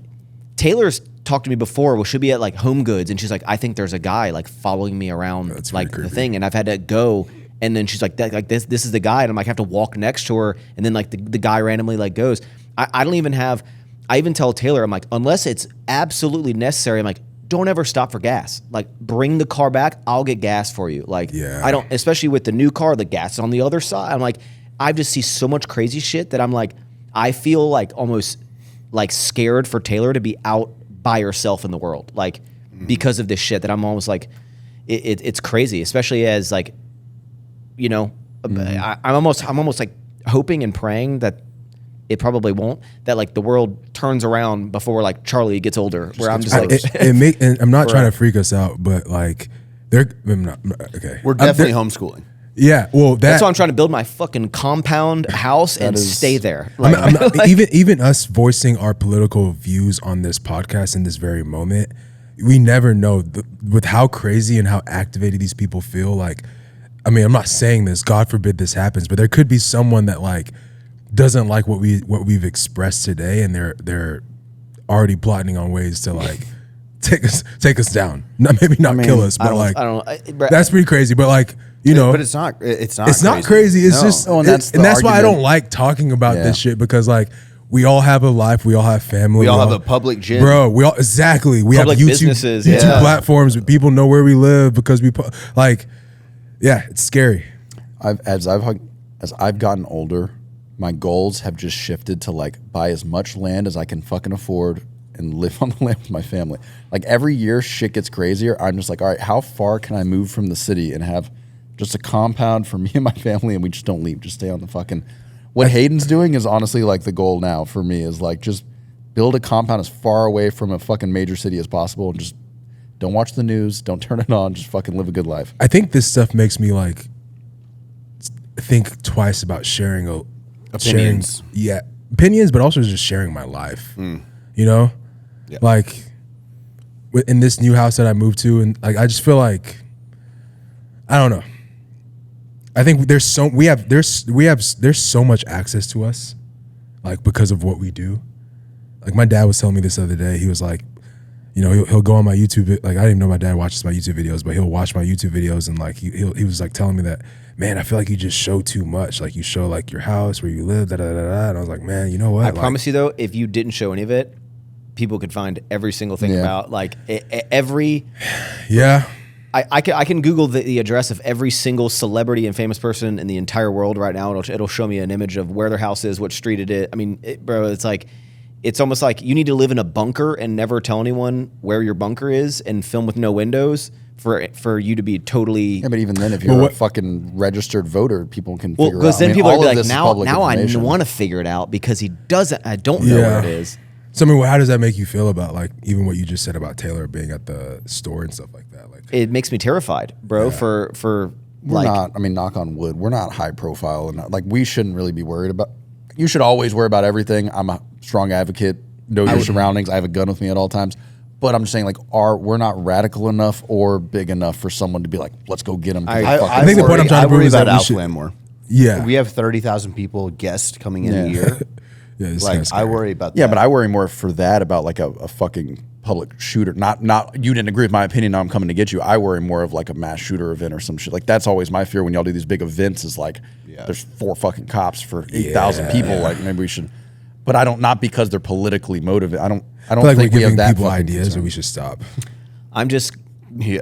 Taylor's talked to me before. Well, she'll be at like Home Goods, and she's like, "I think there's a guy like following me around like the thing," and I've had to go. And then she's like, "This is the guy," and I'm like, I have to walk next to her, and then like the guy randomly like goes. I don't even have. I even tell Taylor, I'm like, unless it's absolutely necessary, I'm like, don't ever stop for gas. Like, bring the car back. I'll get gas for you. Like, I don't, especially with the new car, the gas is on the other side. I'm like, I just see so much crazy shit that I'm like, I feel like almost like scared for Taylor to be out by herself in the world, like because of this shit that I'm almost like, it's crazy, especially as like, I'm almost like hoping and praying that it probably won't, that like the world turns around before like Charlie gets older, where I'm just like, and I'm not trying to freak us out, but like we're definitely homeschooling. Yeah, well, that's why I'm trying to build my fucking compound house and stay there. Like, I'm not, even us voicing our political views on this podcast in this very moment, we never know with how crazy and how activated these people feel. Like, I mean, I'm not saying this, God forbid this happens, but there could be someone that like doesn't like what we've expressed today, and they're already plotting on ways to like take us down. Maybe not kill us, but like that's pretty crazy. But like. But it's not crazy. It's just, and that's why I don't like talking about this shit, because like we all have a life, we all have family, we all have a public gym, bro. We have YouTube businesses, YouTube platforms. People know where we live because it's scary. As I've gotten older, my goals have just shifted to like buy as much land as I can fucking afford and live on the land with my family. Like every year, shit gets crazier. I'm just like, all right, how far can I move from the city and have just a compound for me and my family, and we just don't leave, just stay on the fucking. What Hayden's doing is honestly like the goal now for me, is like just build a compound as far away from a fucking major city as possible, and just don't watch the news, don't turn it on, just fucking live a good life. I think this stuff makes me like think twice about sharing opinions. Opinions, but also just sharing my life. Like in this new house that I moved to, and like I just feel like, I don't know. I think there's so much access to us, like because of what we do. Like my dad was telling me this the other day. He was like, you know, he'll go on my YouTube. Like I didn't even know my dad watches my YouTube videos, but he'll watch my YouTube videos and like he was like telling me that, man, I feel like you just show too much. Like you show like your house, where you live, da da da da. And I was like, man, you know what? I promise you though, if you didn't show any of it, people could find every single thing about like every. Yeah. I can Google the address of every single celebrity and famous person in the entire world right now. It'll show me an image of where their house is, what street it is. I mean, bro, it's like, it's almost like you need to live in a bunker and never tell anyone where your bunker is and film with no windows for you to be totally. Yeah, but even then, if you're a fucking registered voter, people can figure out. Because then people are be like, now I want to figure it out because he doesn't. I don't know where it is. So I mean, how does that make you feel about like even what you just said about Taylor being at the store and stuff like that? Like, it makes me terrified, bro. For we're like, not. I mean, knock on wood, we're not high profile, and like we shouldn't really be worried about. You should always worry about everything. I'm a strong advocate. Know your surroundings. I have a gun with me at all times. But I'm just saying, like, we're not radical enough or big enough for someone to be like, let's go get him. I think the point I'm trying to prove is that Outland more. Yeah, we have 30,000 people guests coming in a year. Yeah, like I worry about that. Yeah, but I worry more for that about like a fucking public shooter. Not you didn't agree with my opinion. Now I'm coming to get you. I worry more of like a mass shooter event or some shit. Like that's always my fear when y'all do these big events. Is like there's 4 fucking cops for 8,000 people. Like maybe we should. But I don't. Not because they're politically motivated. I don't like think we're we have giving that people ideas, concern. or we should stop. I'm just. Yeah.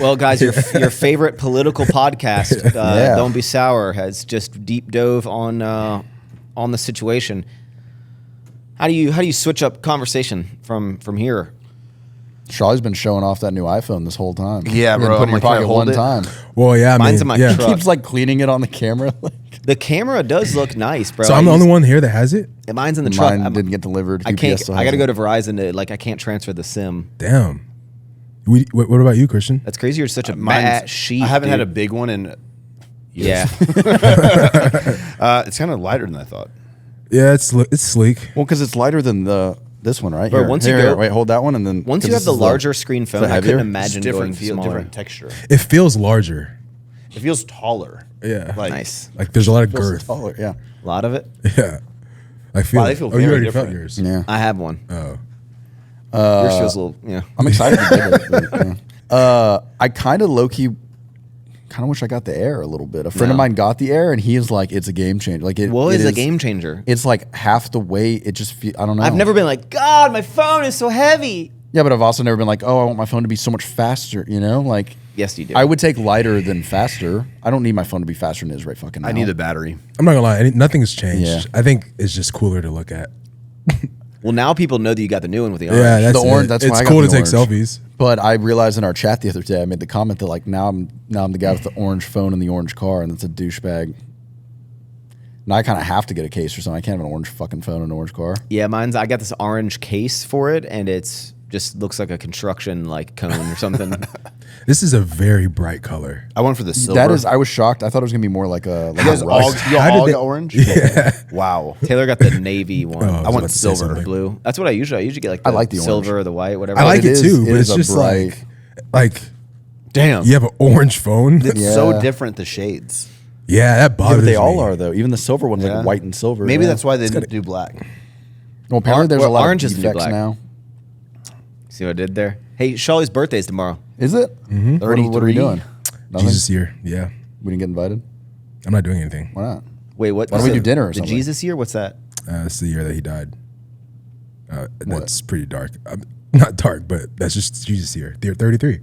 Well, guys, your favorite political podcast, Don't Be Sour, has just deep dove on the situation. How do you switch up conversation from here? Charlie's been showing off that new iPhone this whole time. Yeah, He bro, didn't put it in I'm your like, pocket one "Can I hold time. Well, yeah, Mine's in my yeah. truck. Keeps like cleaning it on the camera. The camera does look nice, bro. So I'm the only one here that has it. Mine's in the truck. Mine didn't get delivered. I can't. UPS still I got to has go it. to Verizon to I can't transfer the SIM. Damn. What about you, Christian? That's crazy. You're such a bad sheep. I haven't had a dude. big one in. Yeah. It's kind of lighter than I thought. Yeah, it's sleek. Well, because it's lighter than this one, right? Bro, Here. once you Here, go- wait, hold that one, and then Once 'cause you have this the is larger screen phone, I heavier? couldn't It's imagine different going feel, smaller. different texture. It feels larger. It feels taller. Yeah. Like, Nice. Like there's a lot of feels girth. taller, yeah. A lot of it. Yeah. I feel. Wow, they it. feel Oh, you very already different. felt yours. Yeah. I have one. Oh. Yours feels a little. Yeah. I'm excited to get it. but, yeah. I kind of low key, kind of wish I got the Air a little bit. A friend of No. mine got the Air, and he is like, it's a game changer. Like, What it is a game changer? It's like half the weight. It just I don't know. I've never been like, God, my phone is so heavy. Yeah, but I've also never been like, oh, I want my phone to be so much faster. You know, like. Yes, you do. I would take lighter than faster. I don't need my phone to be faster than it is right fucking now. I need a battery. I'm not gonna lie. Nothing's changed. Yeah. I think it's just cooler to look at. Well, now people know that you got the new one with the orange. Yeah, that's The orange- it. that's why It's I got cool the to take orange. selfies. But I realized in our chat the other day, I made the comment that like now I'm the guy with the orange phone and the orange car, and that's a douchebag. Now I kind of have to get a case or something. I can't have an orange fucking phone and an orange car. Yeah, I got this orange case for it, and it's just looks like a construction like cone or something. This is a very bright color. I went for the silver. That is, I was shocked. I thought it was gonna be more like a. Like You guys a all, rust. you How did all they- got orange? Yeah. Wow. Taylor got the navy one. Oh, I was want about to say silver. something. Blue. That's what I usually get like the, I like the silver orange. or the white, whatever. I like It it, is- too, it but is it's a just bright- like Damn. you have an orange phone. It's Yeah. so different, the shades. Yeah, that Yeah, bothers but they me. all are though. Even the silver one's Yeah. like white and silver. Maybe yeah. that's why they didn't do black. Well, apparently there's a lot orange of is the new defects black. now. See what I did there? Hey, Charlie's birthday's tomorrow. Is it? Mm-hmm. What are we 33. doing? Nothing? Jesus year. Yeah, We didn't get invited. I'm not doing anything. Why not? Wait, what? Why don't we do dinner or the something? Jesus year? What's that? It's the year that he died. That's pretty dark. Not dark, but that's just Jesus year. They're 33.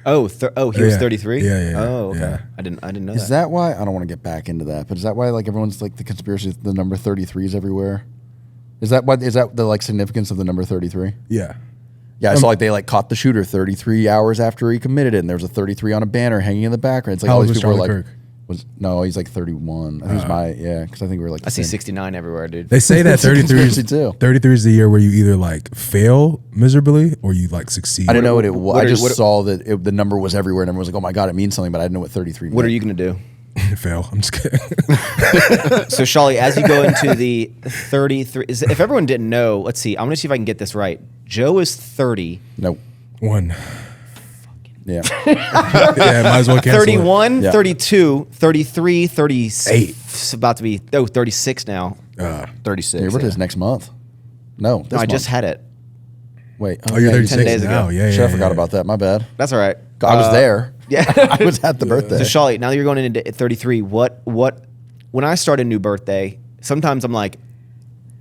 Oh, he was Yeah. 33. Yeah. Oh, okay. Yeah. I didn't know Is that why? I don't want to get back into that, but is that why like everyone's like the conspiracy, the number 33 is everywhere? Is that what? Is that the like significance of the number 33? Yeah. Yeah, I saw like they like caught the shooter 33 hours after he committed it, and there was a 33 on a banner hanging in the background. It's like How all old these was people were Charlie like, Kirk? no, he's like 31. I think it was because I think we were like. I see 69 everywhere, dude. They say that It's a 33 conspiracy too. 33 is the year where you either like fail miserably or you like succeed. I didn't know what it was. what I are- just what- saw that the number was everywhere, and everyone was like, "Oh my god, it means something," but I didn't know what 33 meant. What are you gonna do? fail. I'm just kidding. So, Charlie, as you go into the 33, if everyone didn't know, let's see. I'm gonna see if I can get this right. Joe is 30. No. One. Yeah. Yeah, might as well cancel 31, Yeah. 32, 33, 38. About to be 36 now. 36. Your birthday's next month. No, No, I just had it. Wait. Oh, you're yeah, 36 10 days now. ago. Yeah, Shit, I forgot about that. My bad. That's all right. I was there. Yeah. I was at the birthday. So Charlie, now that you're going into 33, what when I start a new birthday, sometimes I'm like,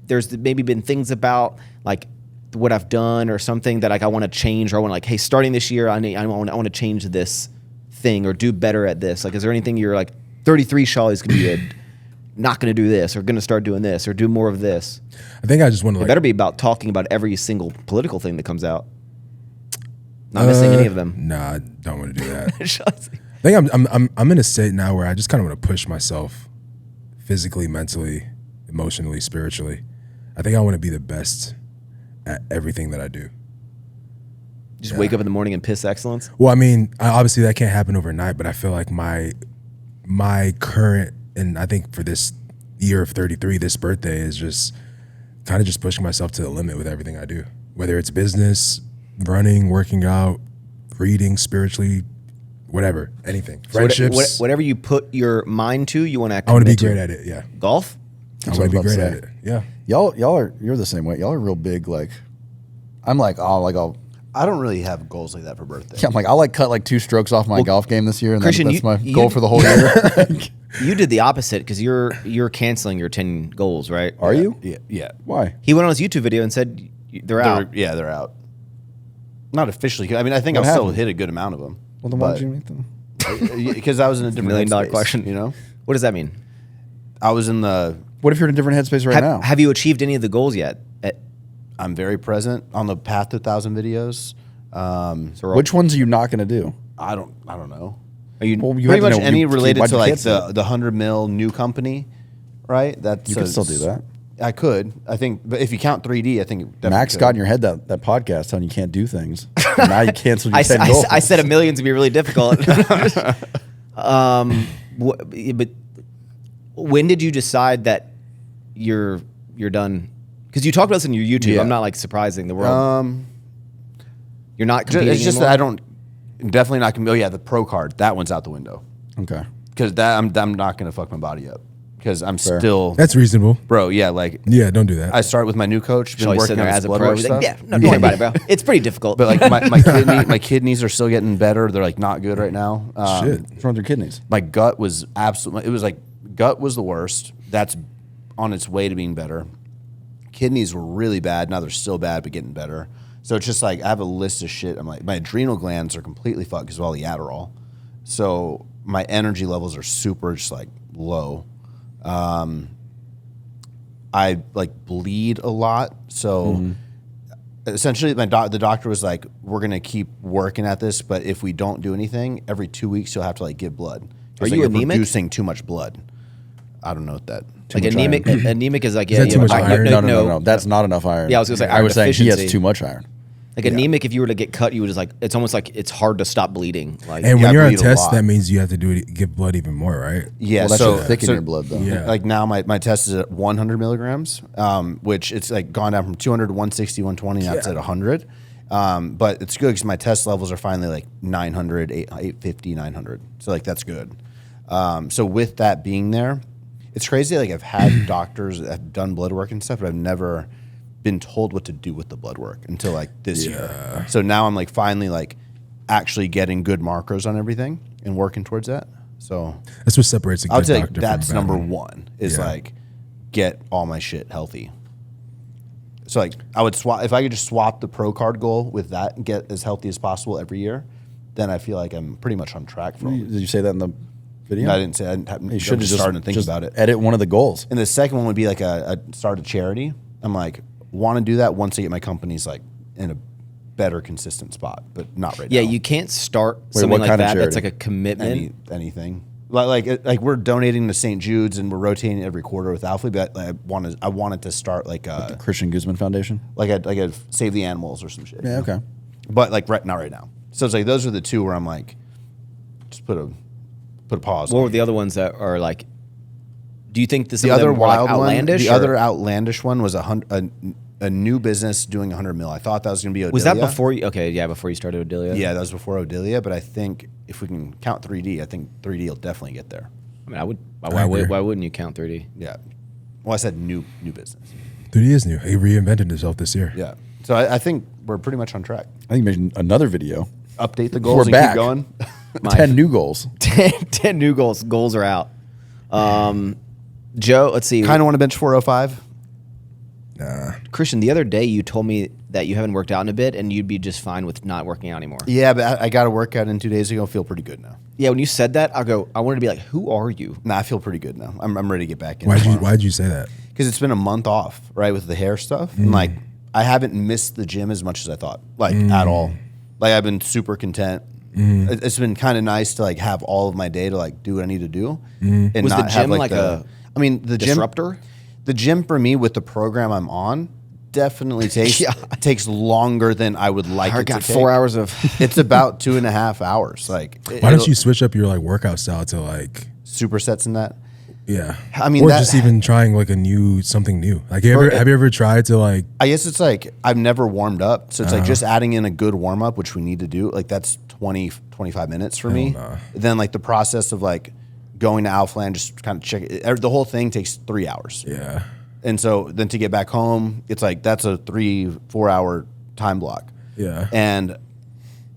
there's maybe been things about like what I've done or something that like I want to change, or I want to like, hey, starting this year, I want to change this thing or do better at this. Like, is there anything you're like, 33 Charlie's gonna be not gonna do this or gonna start doing this or do more of this? I think I just want to It better be about talking about every single political thing that comes out. Not missing any of them. Nah, I don't want to do that. Charlie's like, I think I'm in a state now where I just kind of want to push myself physically, mentally, emotionally, spiritually. I think I want to be the best at everything that I do. just wake up in the morning and piss excellence. Well, I mean, obviously that can't happen overnight, but I feel like my current, and I think for this year of 33, this birthday is just kind of just pushing myself to the limit with everything I do, whether it's business, running, working out, reading, spiritually, whatever, anything. So Friendships. whatever you put your mind to, you want to. I want to be great at it. Yeah, Golf. I what want to I be was great about at to it. Yeah. You're the same way. Y'all are real big. Like, I'm like, I don't really have goals like that for birthday. yeah, I'm like, I'll like cut like 2 strokes off my golf game this year, and Christian, that's my you- goal for the whole year. You did the opposite because you're canceling your 10 goals, right? Are you? Yeah. Why? He went on his YouTube video and said they're out. They're out. Not officially. I mean, I think What I'll still happened? hit a good amount of them. Well, then why did you make them? Because I was in a different $1 million headspace, question. You know, What does that mean? I was in the. What if you're in a different headspace right now? Have you achieved any of the goals yet? I'm very present on the path to 1,000 videos. Which ones are you not going to do? I don't know. Are you? Well, you Pretty have to much know- any you- related why'd to you like cancel the 100 mil new company, right? That's You can still do that. I could. I think, but if you count 3D, I think it definitely Max could. got in your head that podcast telling you can't do things. And now you canceled your I 10 goals. said $1 million to be really difficult. But when did you decide that you're done? Because you talked about this in your YouTube. Yeah. I'm not like surprising the world. You're not competing It's just anymore? that I don't. Definitely not gonna. Oh yeah, the pro card. That one's out the window. Okay. Because that I'm not gonna fuck my body up. Because I'm Fair. still, That's reasonable. bro. Yeah, like Yeah, don't do that. I start with my new coach. Been Charlie's working sitting on there his as a blood pro. work He's like, stuff. yeah, no, don't worry about it, bro. It's pretty difficult. But like my kidneys are still getting better. They're like not good right now. Shit. What's wrong with your kidneys? My gut was absolutely. It was like gut was the worst. That's on its way to being better. Kidneys were really bad. Now they're still bad, but getting better. So it's just like I have a list of shit. I'm like, my adrenal glands are completely fucked because of all the Adderall. So my energy levels are super just like low. I like bleed a lot. So essentially the doctor was like, we're going to keep working at this, but if we don't do anything, every 2 weeks you'll have to like give blood. Are Like, you you're anemic? Producing too much blood. I don't know what that. like anemic. Anemic is like Is that too much iron? No. That's not enough iron. Yeah, I was gonna say I iron was saying he has deficiency. too much iron. Like anemic, if you were to get cut, you would just like it's almost like it's hard to stop bleeding. Like and Yeah, when you're on bleed a test, lot. that means you have to give blood even more, right? Yeah, Well, that so should thicken your blood though. Yeah. Like now my test is at 100 milligrams, which it's like gone down from 200 to 160, 120. Now it's at 100. But it's good because my test levels are finally like 900, 850, 900. So like that's good. So with that being there, it's crazy. Like I've had doctors that have done blood work and stuff, but I've never been told what to do with the blood work until like this year. So now I'm like finally like actually getting good markers on everything and working towards that. So That's what separates a good I would say doctor that's from a bad number one. one is Yeah. like get all my shit healthy. So like I would swap if I could just swap the pro card goal with that and get as healthy as possible every year, then I feel like I'm pretty much on track for all. Did you say that in the video? No, I didn't say. I didn't. You should have just just started to think just about it. Edit one of the goals. And the second one would be like a start a charity. I'm like want to do that once I get my companies like in a better consistent spot, but not right yeah, now. you can't start Wait, something what like kind of that. That's like charity? a commitment. anything. Like we're donating to St. Jude's and we're rotating every quarter with Alpha. But I wanted to start like a Christian Guzman Foundation. like a Save the Animals or some shit. Yeah. Okay. But like not right now. So it's like those are the two where I'm like, just put a pause. What on were it. the other ones that are like? Do you think this The some of other them were, like, wild outlandish? one? The or- other outlandish one was a new business doing 100 mil. I thought that was going to be Odilia. Was that before you? Okay, yeah, before you started Odilia. Yeah, that was before Odilia. But I think if we can count 3D, I think 3D will definitely get there. I mean, I would. Why wouldn't you count 3D? Yeah. Well, I said new business. 3D is new. He reinvented himself this year. Yeah. So I think we're pretty much on track. I think maybe another video. Update the goals We're and back. keep going. 10 new goals. 10 new goals. Goals are out. Joe, let's see. Kind of want to bench 405. Nah. Christian, the other day you told me that you haven't worked out in a bit and you'd be just fine with not working out anymore. Yeah, but I got a workout in 2 days ago. I feel pretty good now. Yeah, when you said that, I wanted to be like, who are you? Nah, I feel pretty good now. I'm ready to get back in. Why'd you say that? Because it's been a month off, right, with the hair stuff. And like, I haven't missed the gym as much as I thought, like at all. Like, I've been super content. It's been kind of nice to like have all of my day to like do what I need to do. And Was not the gym have like a the disruptor? The gym for me with the program I'm on definitely takes longer than I would like I it got to 4 take. hours of. It's about 2.5 hours. Like, Why don't you switch up your like workout style to like supersets in that? yeah? I mean, or that- just even trying like something new. Like, have you ever tried to like? I guess it's like I've never warmed up. So it's like just adding in a good warm up, which we need to do. Like that's 25 minutes for me. Then like the process of like going to Alphaland, just kind of check it. The whole thing takes 3 hours. Yeah. And so then to get back home, it's like that's a 3-4 hour time block. Yeah. And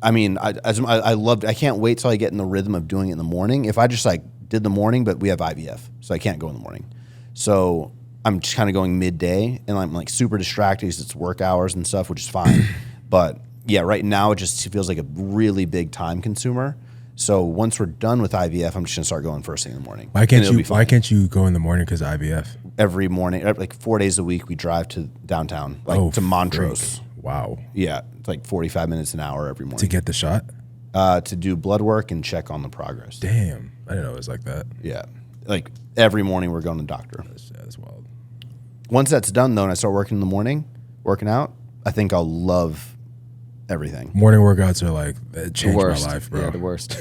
I mean, I loved. I can't wait till I get in the rhythm of doing it in the morning. If I just like did the morning, but we have IVF, so I can't go in the morning. So I'm just kind of going midday, and I'm like super distracted because it's work hours and stuff, which is fine. But yeah, right now it just feels like a really big time consumer. So once we're done with IVF, I'm just gonna start going first thing in the morning. Why can't you go in the morning because IVF? Every morning, like 4 days a week, we drive to downtown, like to Montrose. Frick. Wow. Yeah, it's like 45 minutes an hour every morning To get the shot? to do blood work and check on the progress. Damn. I didn't know it was like that. Yeah, like every morning we're going to the doctor. That's wild. Once that's done, though, and I start working in the morning, working out, I think I'll love everything. Morning workouts are like, it changed my worst. life, bro. Yeah, the worst.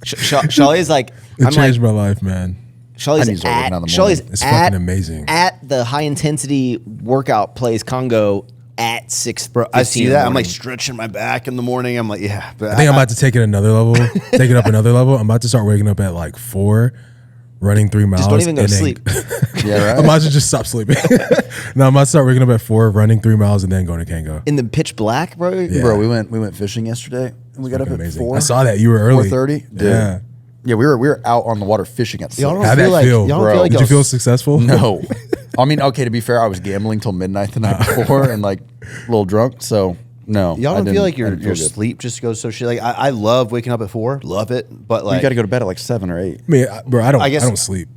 Charlie's like, It changed my life, man. Charlie's I need to start working out in the Charlie's morning. It's at, fucking amazing. At the high intensity workout place Congo at 6. Bro, I see that. I'm like stretching my back in the morning. I'm like, yeah. But I think I'm about to take it another level. Take it up another level. I'm about to start waking up at like 4, running 3 miles. Just don't even go to and then- sleep. Yeah, right. I'm about to just stop sleeping. No, I'm about to start waking up at 4, running 3 miles, and then going to Kango. In the pitch black, bro. Yeah. Bro, we went fishing yesterday and we got up Fucking at amazing. 4. I saw that. You were early. 4:30. Yeah. Yeah, we were out on the water fishing at 6. Y'all don't How'd feel that like, feel? y'all don't Bro, feel like Did you feel successful? No. I mean, okay, to be fair, I was gambling till midnight the night before and like a little drunk, so no. y'all I don't didn't- feel like I your didn't feel good. sleep just goes so shit. Like I love waking up at 4, love it, but like You got to go to bed at like 7 or 8. I mean, bro, I guess- don't sleep.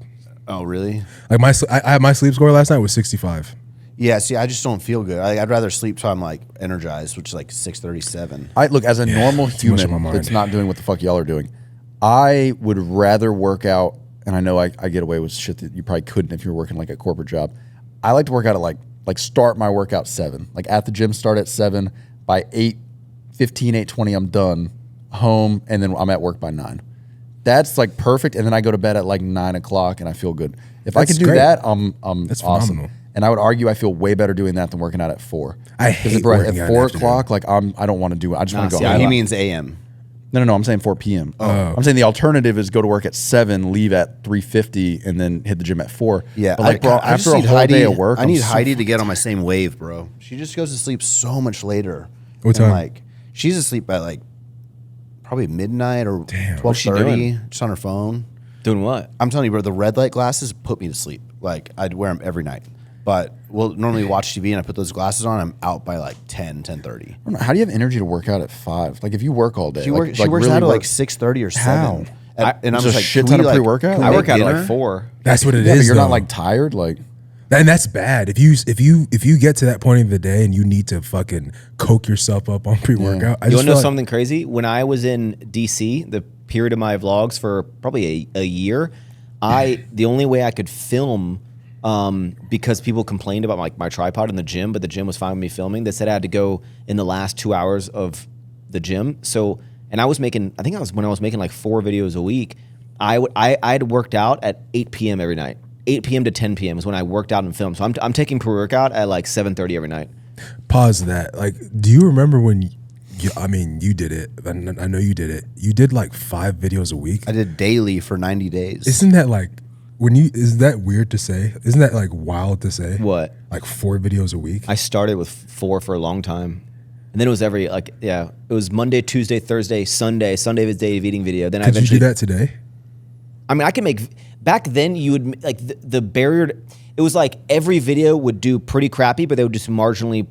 oh really? Like my sleep score last night was 65. Yeah. See, I just don't feel good. I'd rather sleep till I'm like energized, which is like 6:37. I look as a normal too much on my human mind. that's not doing what the fuck y'all are doing. I would rather work out, and I know I get away with shit that you probably couldn't if you were working like a corporate job. I like to work out at like start my workout 7. Like at the gym, start at 7. By 8:15, 8:20, I'm done, home, and then I'm at work by 9. That's like perfect, and then I go to bed at like 9 o'clock, and I feel good. If I That's can do great. that, I'm That's awesome. phenomenal. And I would argue I feel way better doing that than working out at 4. I 'Cause hate bro, working at out in 4 the o'clock. Like I don't want to do it. I just want to go see, home. He means AM. No, I'm saying 4 p.m. I'm saying the alternative is go to work at 7, leave at 3:50, and then hit the gym at 4. Yeah, but like, bro, I just after a need whole Heidi, day of work, I need I'm so Heidi to get on my same wave, bro. She just goes to sleep so much later. What And, time? like she's asleep by like probably midnight or What's she 12:30, doing? just on her phone. Doing what? I'm telling you, bro, the red light glasses put me to sleep. Like I'd wear them every night. But we'll normally watch TV and I put those glasses on. I'm out by like 10:30. I don't know, how do you have energy to work out at 5? Like if you work all day, She, like, she works really out at work- like 6:30 or 7. How? And I'm Just just a like, shit can ton we, of like, pre-workout? can we I make work out at dinner? like 4. That's what it is. Yeah, but you're not though. like tired. Like And that's bad. If you get to that point of the day and you need to fucking coke yourself up on pre-workout, I You just want to know feel like- something crazy? When I was in DC, the period of my vlogs for probably a year, the only way I could film, because people complained about like my tripod in the gym, but the gym was fine with me filming. They said I had to go in the last 2 hours of the gym. So, and I was making, when I was making like 4 videos a week, I'd worked out at 8 p.m. every night. 8 p.m. to 10 p.m. is when I worked out and filmed. So I'm taking pre-workout at like 7:30 every night. Pause that. Like, do you remember when? You did it. I know you did it. You did like 5 videos a week. I did daily for 90 days. Isn't that like is that weird to say? Isn't that like wild to say? What? Like 4 videos a week? I started with 4 for a long time. And then it was it was Monday, Tuesday, Thursday, Sunday. Sunday was day of eating video. Then Could you do that today? I mean, I can make, back then you would, like the barrier, it was like every video would do pretty crappy, but they would just marginally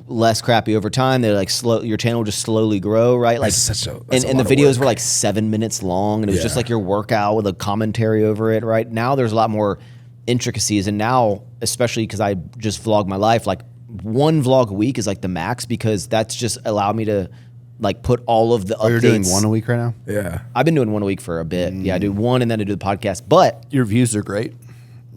less crappy over time. They're like your channel would just slowly grow, right? Like, That's and the videos were like 7 minutes long, and it was just like your workout with a commentary over it, right? Now there's a lot more intricacies, and now, especially because I just vlog my life, like 1 vlog a week is like the max, because that's just allowed me to like put all of the updates. You're doing 1 a week right now? Yeah. I've been doing 1 a week for a bit. Yeah, I do 1 and then I do the podcast. But your views are great.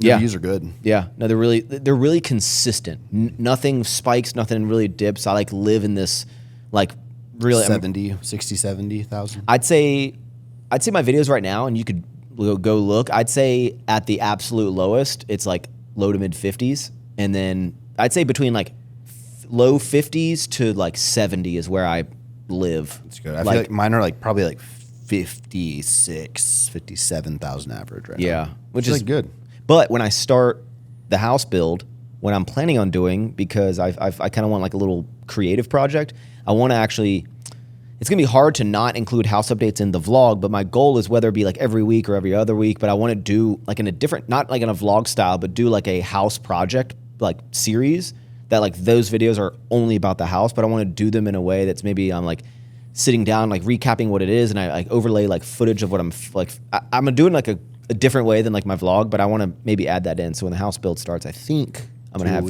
Your views are good. Yeah, no, they're really consistent. Nothing spikes, nothing really dips. I like live in this like really 70,000. I'd say my videos right now, and you could go look. I'd say at the absolute lowest, it's like low to mid 50s, and then I'd say between like low 50s to like 70 is where I live. That's good. I feel like mine are like probably like 57,000 average right now. Yeah, which is like good. But when I start the house build, what I'm planning on doing, because I kind of want like a little creative project, I want to actually, it's going to be hard to not include house updates in the vlog, but my goal is whether it be like every week or every other week, but I want to do like in a different, not like in a vlog style, but do like a house project like series that like those videos are only about the house, but I want to do them in a way that's maybe I'm like sitting down, like recapping what it is, and I like overlay like footage of what I'm like, I'm doing like a different way than like my vlog, but I want to maybe add that in. So when the house build starts, I think I'm going to have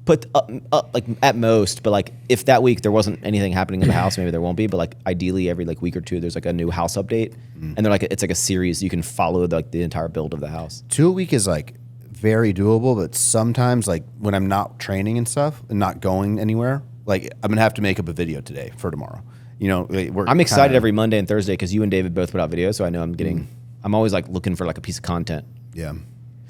put up like at most, but like if that week there wasn't anything happening in the house, maybe there won't be, but like ideally every like week or 2, there's like a new house update, and they're like, it's like a series. You can follow like the entire build of the house. 2 a week is like very doable, but sometimes like when I'm not training and stuff and not going anywhere, like I'm going to have to make up a video today for tomorrow. You know, I'm excited every Monday and Thursday because you and David both put out videos, so I know I'm getting, I'm always like looking for like a piece of content. Yeah.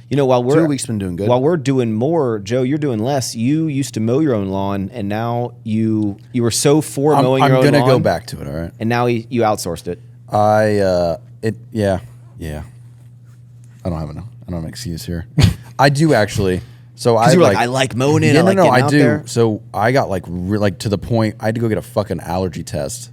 You know, while 2 a week's been doing good. While we're doing more, Joe, you're doing less. You used to mow your own lawn, and now you were so for mowing your own lawn. I'm gonna go back to it. All right. And now you outsourced it. Yeah. I don't have an excuse here. I do actually. So I like mowing it. Yeah, I do. There. So I got like to the point I had to go get a fucking allergy test.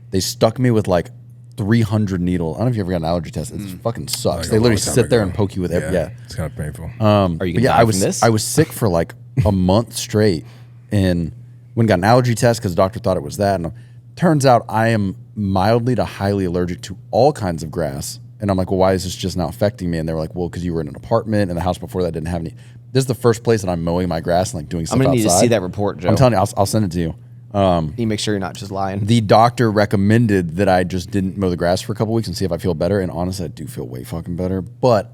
They stuck me with like 300 needles. I don't know if you ever got an allergy test. It fucking sucks. Like they literally sit there and poke you with every. Yeah, it's kind of painful. Are you gonna die from this? I was sick for like a month straight, and went and got an allergy test because the doctor thought it was that. And turns out I am mildly to highly allergic to all kinds of grass. And I'm like, well, why is this just now affecting me? And they were like, well, because you were in an apartment, and the house before that didn't have any. This is the first place that I'm mowing my grass and like doing stuff outside. I'm gonna need to see that report, Joe. I'm telling you, I'll send it to you. You make sure you're not just lying. The doctor recommended that I just didn't mow the grass for a couple weeks and see if I feel better. And honestly, I do feel way fucking better. But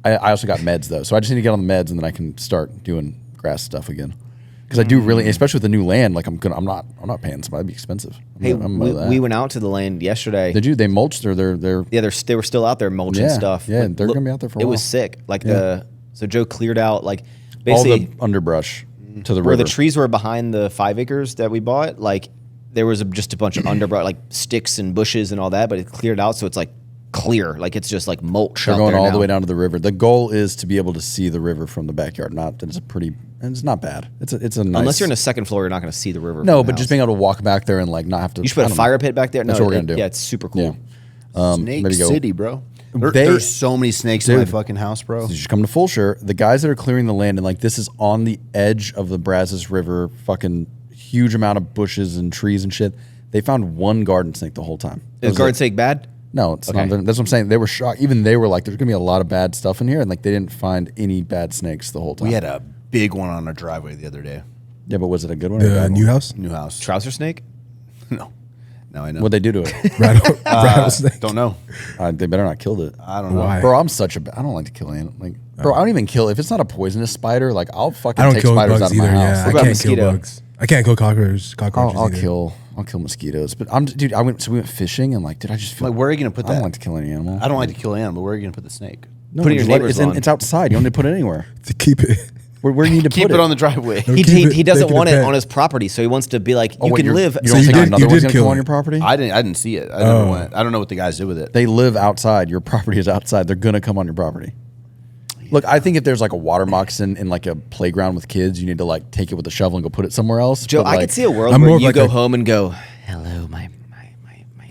I also got meds though, so I just need to get on the meds and then I can start doing grass stuff again. Because I do really, especially with the new land, like I'm not paying somebody. That'd be expensive. We went out to the land yesterday. Did you? They mulched or they're they were still out there mulching stuff. Yeah, they're gonna be out there for a while. It was sick. Like so Joe cleared out like basically all the underbrush to the river. Where the trees were behind the 5 acres that we bought, like there was just a bunch of underbrush, like sticks and bushes and all that, but it cleared out, so it's like clear, like it's just like mulch. They're going all the way down to the river. The goal is to be able to see the river from the backyard. Not that it's not bad. It's a nice. Unless you're in a second floor, you're not going to see the river. No, but just being able to walk back there and like not have to. You should put a fire pit back there. That's what we're gonna do. Yeah, it's super cool. Yeah. Snake City, bro. There's so many snakes in my fucking house, bro. So you should come to Fulshire. The guys that are clearing the land, and like this is on the edge of the Brazos River, fucking huge amount of bushes and trees and shit. They found one garden snake the whole time. Is garden snake bad? No, it's not. That's what I'm saying. They were shocked. Even they were like, "There's gonna be a lot of bad stuff in here," and like they didn't find any bad snakes the whole time. We had a big one on our driveway the other day. Yeah, but was it a good one? The new house? New house. Trouser snake? No. No, I know. What'd they do to it? Rattlesnake. Don't know. They better not killed it. I don't know. Why? Bro, I'm such a. I don't like to kill animals. Like, bro, I don't even kill if it's not a poisonous spider. Like, I'll fucking I don't take kill spiders bugs out of my either. house. Yeah, Like, I can't kill bugs. I can't kill cockroaches. I'll either. kill mosquitoes. But we went fishing and like, did I just feel Like, where are you gonna put that? I don't like to kill any animal. I don't like to kill an animal. Where are you gonna put the snake? No, Put it in your neighbor's lawn. it's outside. You don't need to put it anywhere. To keep it. Where do you need to Keep put it on the driveway. No, He keep it- doesn't make want a it pet. on his property, so he wants to be like, you wait, can you're- live. You So don't you think did- another you one's did gonna kill come on it. your property? I didn't see it. I never went. I don't know what the guys did with it. They live outside. Your property is outside. They're gonna come on your property. Look, I think if there's like a water moccasin in like a playground with kids, you need to like take it with a shovel and go put it somewhere else. Joe, But, I like, could see a world I'm where more of you like go a- home and go, hello, my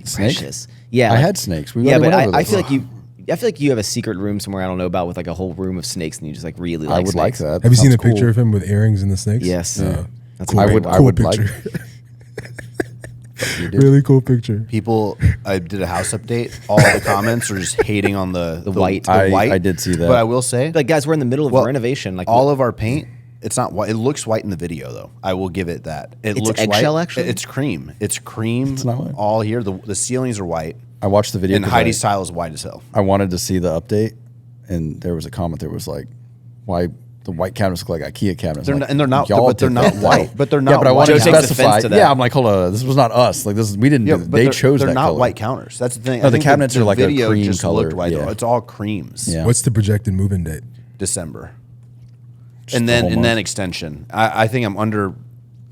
Snake? precious. Yeah, I like- had snakes. We yeah, already but went over I this. feel like I feel like you have a secret room somewhere I don't know about with like a whole room of snakes, and you just like really like. I would like snakes. that. Have you seen Sounds the picture cool. of him with earrings and the snakes? Yes. Yeah. That's Cool. a I great would- one. I Cool would like- picture. You did. Really cool picture. People, I did a house update. All the comments are just hating on the white. The white. I did see that. But I will say, Like, guys, we're in the middle of Well, renovation. Like, all of our paint, it's not white. It looks white in the video, though. I will give it that. It It's looks eggshell, white. actually? It's cream. It's cream. It's not white. all here. The ceilings are white, I watched the video. and 'cause Heidi's tile is white as hell. I wanted to see the update, and there was a comment that was like, "Why the white cabinets look like IKEA cabinets?" They're I'm not- like, and they're not- y'all but they're did not that, though. white. But they're Yeah, not but I white. wanted to Joe takes offense specify. to that. Yeah, I'm like, hold on, this was not us. Like we didn't. do but they they're- chose They're that not color. white counters. That's the thing. No, I the think cabinets the are like a video cream just color, looked white. yeah. It's all creams. Yeah. What's the projected move-in date? December, Just and the then whole and then month. extension. I think I'm under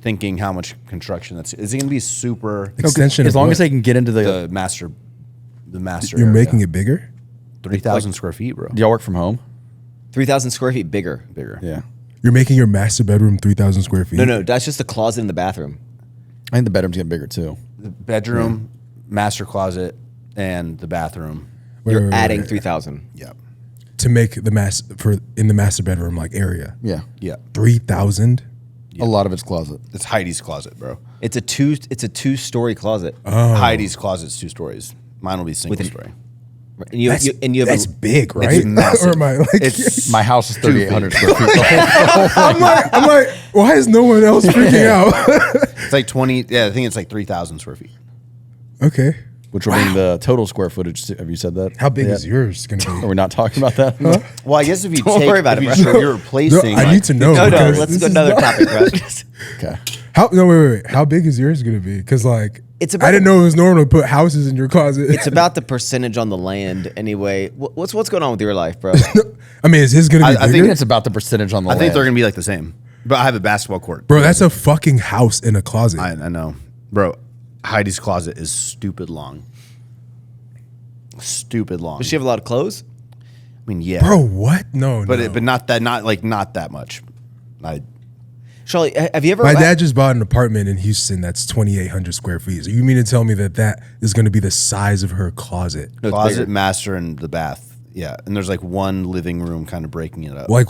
thinking how much construction that's. Is it going to be super? Extension. As of long what? as they can get into the. The master. The master. You're making it bigger. 3,000 square feet, bro. Do y'all work from home? 3,000 square feet bigger. Bigger. Yeah. You're making your master bedroom 3,000 square feet. No, that's just the closet in the bathroom. I think the bedroom's getting bigger too. The bedroom, master closet, and the bathroom. You're adding 3,000. Yeah. to make the in the master bedroom like area. Yeah. Yeah. 3,000. A lot of it's closet. It's Heidi's closet, bro. It's a 2-story closet. Heidi's closet's 2 stories. Mine will be single story. And you, That's, and you have that's a, big, right? massive. or am I like? It's My house is Too big. 3,800 square feet. I'm like, why is no one else freaking out? It's like 20. Yeah, I think it's like 3,000 square feet. Okay. Which will bring the total square footage. Have you said that? How big yet? is yours going to be? Are we not talking about that? Well, I guess if you Don't take, worry about if it, you- bro. so you're replacing. No, I like- need to know. no, because let's this go is another not- topic, bro. Okay. Wait. How big is yours going to be? Because like, It's about I didn't know it was normal to put houses in your closet. It's about the percentage on the land anyway. What's going on with your life, bro? I mean, is his going to be I I bigger? think it's about the percentage on the I think land. they're gonna be like the same. But I have a basketball court. Bro, that's a fucking house in a closet. I know, bro. Heidi's closet is stupid long. Stupid long. Does she have a lot of clothes? I mean, yeah, Bro, what? No, but no. but not that much. Charlie, have you ever? My dad just bought an apartment in Houston that's 2,800 square feet. So you mean to tell me that is going to be the size of her closet? No, it's Closet, bigger. master, and the bath. Yeah, and there's like one living room kind of breaking it up. Like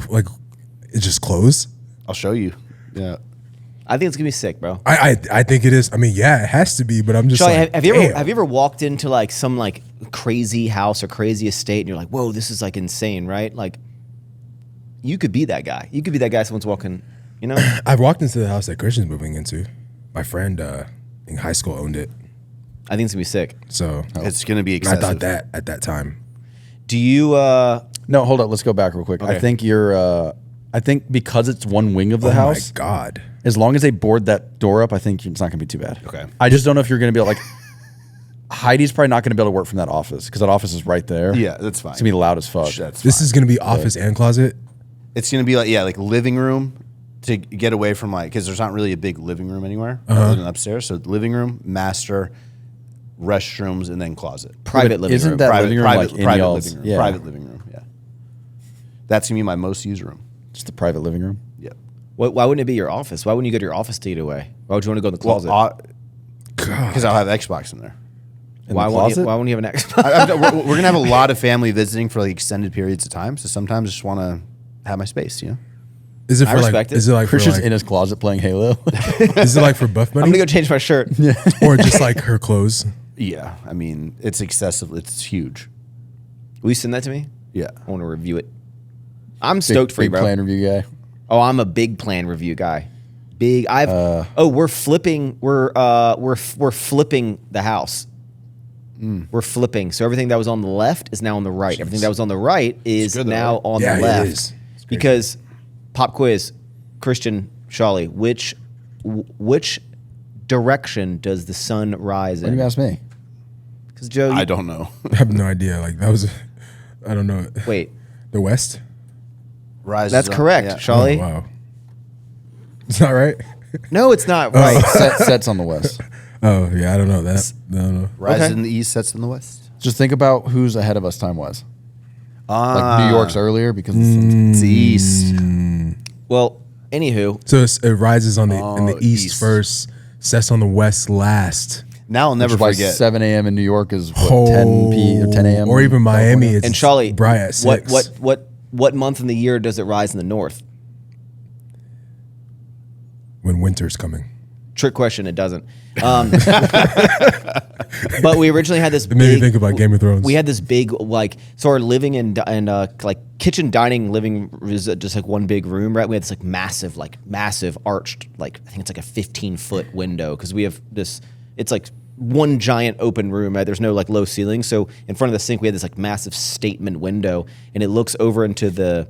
it's just clothes? I'll show you. Yeah. I think it's gonna be sick, bro. I think it is. I mean, yeah, it has to be, but I'm just Charlie, like, have you ever damn. have you ever walked into like some like crazy house or crazy estate and you're like, whoa, this is like insane, right? Like, you could be that guy. You could be that guy. Someone's walking, you know. I've walked into the house that Christian's moving into. My friend in high school owned it, I think it's gonna be sick. so It's gonna be I excessive. thought that at that time. Do you? No, hold up. Let's go back real quick. I Okay. think you're. I think because it's one wing of the Oh house, my god! as long as they board that door up, I think it's not going to be too bad. Okay. I just don't know if you're going to be able, like. Heidi's probably not going to be able to work from that office because that office is right there. Yeah, that's fine. It's going to be loud as fuck. That's This fine. is gonna be office and closet. It's gonna be like living room to get away from because there's not really a big living room anywhere other than upstairs. So living room, master, restrooms, and then closet. private living isn't room. that- Private, living room, private, like, in private y'all's- living room. yeah. Private living room. Yeah. That's gonna be my most used room. Just the private living room. Yep. Why wouldn't it be your office? Why wouldn't you go to your office to eat away? Why would you want to go in the closet? God, Because I'll have Xbox in there. In why the won't you? closet? Why won't you have an Xbox? We're gonna have a lot of family visiting for like extended periods of time. So sometimes I just want to have my space. You know. is it I for like? respect it. Is it like for Christian's like? in his closet playing Halo. Is it like for buff I'm money gonna go change my shirt. or just like her clothes? Yeah. I mean, it's excessive. It's huge. Will you send that to me? Yeah. I want to review it. I'm stoked for you, big bro. plan review guy. Oh, I'm a big plan review guy. Big. We're flipping. We're flipping the house. We're flipping. So everything that was on the left is now on the right. Everything that was on the right is good though, now right? on Yeah, the it left. is. Because pop quiz, Christian, Charlie, which direction does the sun rise Why do in? you ask me? Because Joe, I don't know. I have no idea. Like that was, I don't know. wait. The west? Rises That's up, correct, yeah. Charlie. Oh, wow. It's not right? No, it's not right. Sets on the west. Oh, yeah, I don't know that. No. Rises Okay. in the east, sets in the west. Just think about who's ahead of us time-wise. Like New York's earlier because It's east. Well, anywho, So it rises on in the east east. first, sets on the west last. Now I'll never which is why forget. 7 a.m. in New York is what, 10 p or 10 a.m. Or even in Miami, California? it's and Charlie, bright at 6. what month in the year does it rise in the north? When winter's coming. Trick question. It doesn't. But we originally had this. It made me think about Game of Thrones. We had this big so our living and like kitchen dining living was just like one big room, right? We had this massive arched I think it's like a 15-foot window because we have this. It's like one giant open room, right? There's no low ceiling. So in front of the sink, we had this massive statement window, and it looks over into the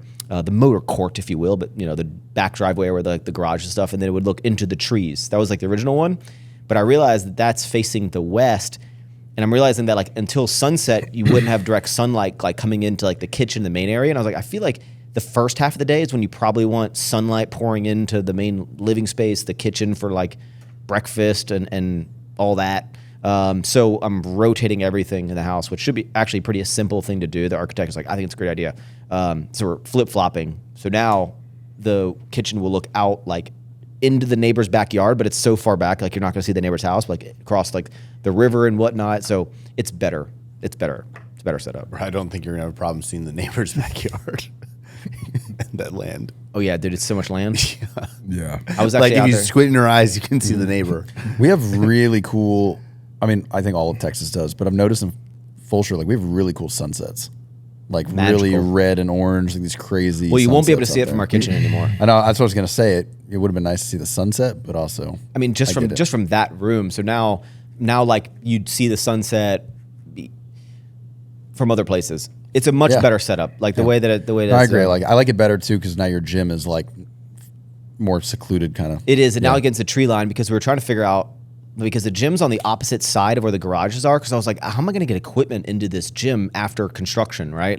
motor court, if you will, but the back driveway where the garage and stuff, and then it would look into the trees. That was the original one, but I realized that that's facing the west, and I'm realizing that until sunset, you wouldn't have direct sunlight coming into the kitchen, the main area, and I was I feel like the first half of the day is when you probably want sunlight pouring into the main living space, the kitchen for breakfast and all that. So I'm rotating everything in the house, which should be actually pretty a simple thing to do. The architect is I think it's a great idea. So we're flip-flopping. So now the kitchen will look out into the neighbor's backyard, but it's so far back, you're not going to see the neighbor's house, across the river and whatnot. So it's better. It's better. It's a better setup. I don't think you're going to have a problem seeing the neighbor's backyard and that land. Oh yeah, dude, it's so much land. Yeah. I was actually If out you there. squint in your eyes, you can see the neighbor. We have really cool. I mean, I think all of Texas does, but I've noticed in Fulshire, we have really cool sunsets, really Magical. red and orange, these crazy. Well, you won't be able to sunsets see out it from there. our kitchen anymore. I know that's what I was gonna say. It would have been nice to see the sunset, but also, I mean, just from that room. So now you'd see the sunset from other places. It's a much better setup. The way that it I agree. I like it better too because now your gym is more secluded, kind of. it is, and now against the tree line because we were trying to figure out because the gym's on the opposite side of where the garages are. Because I was how am I going to get equipment into this gym after construction, right?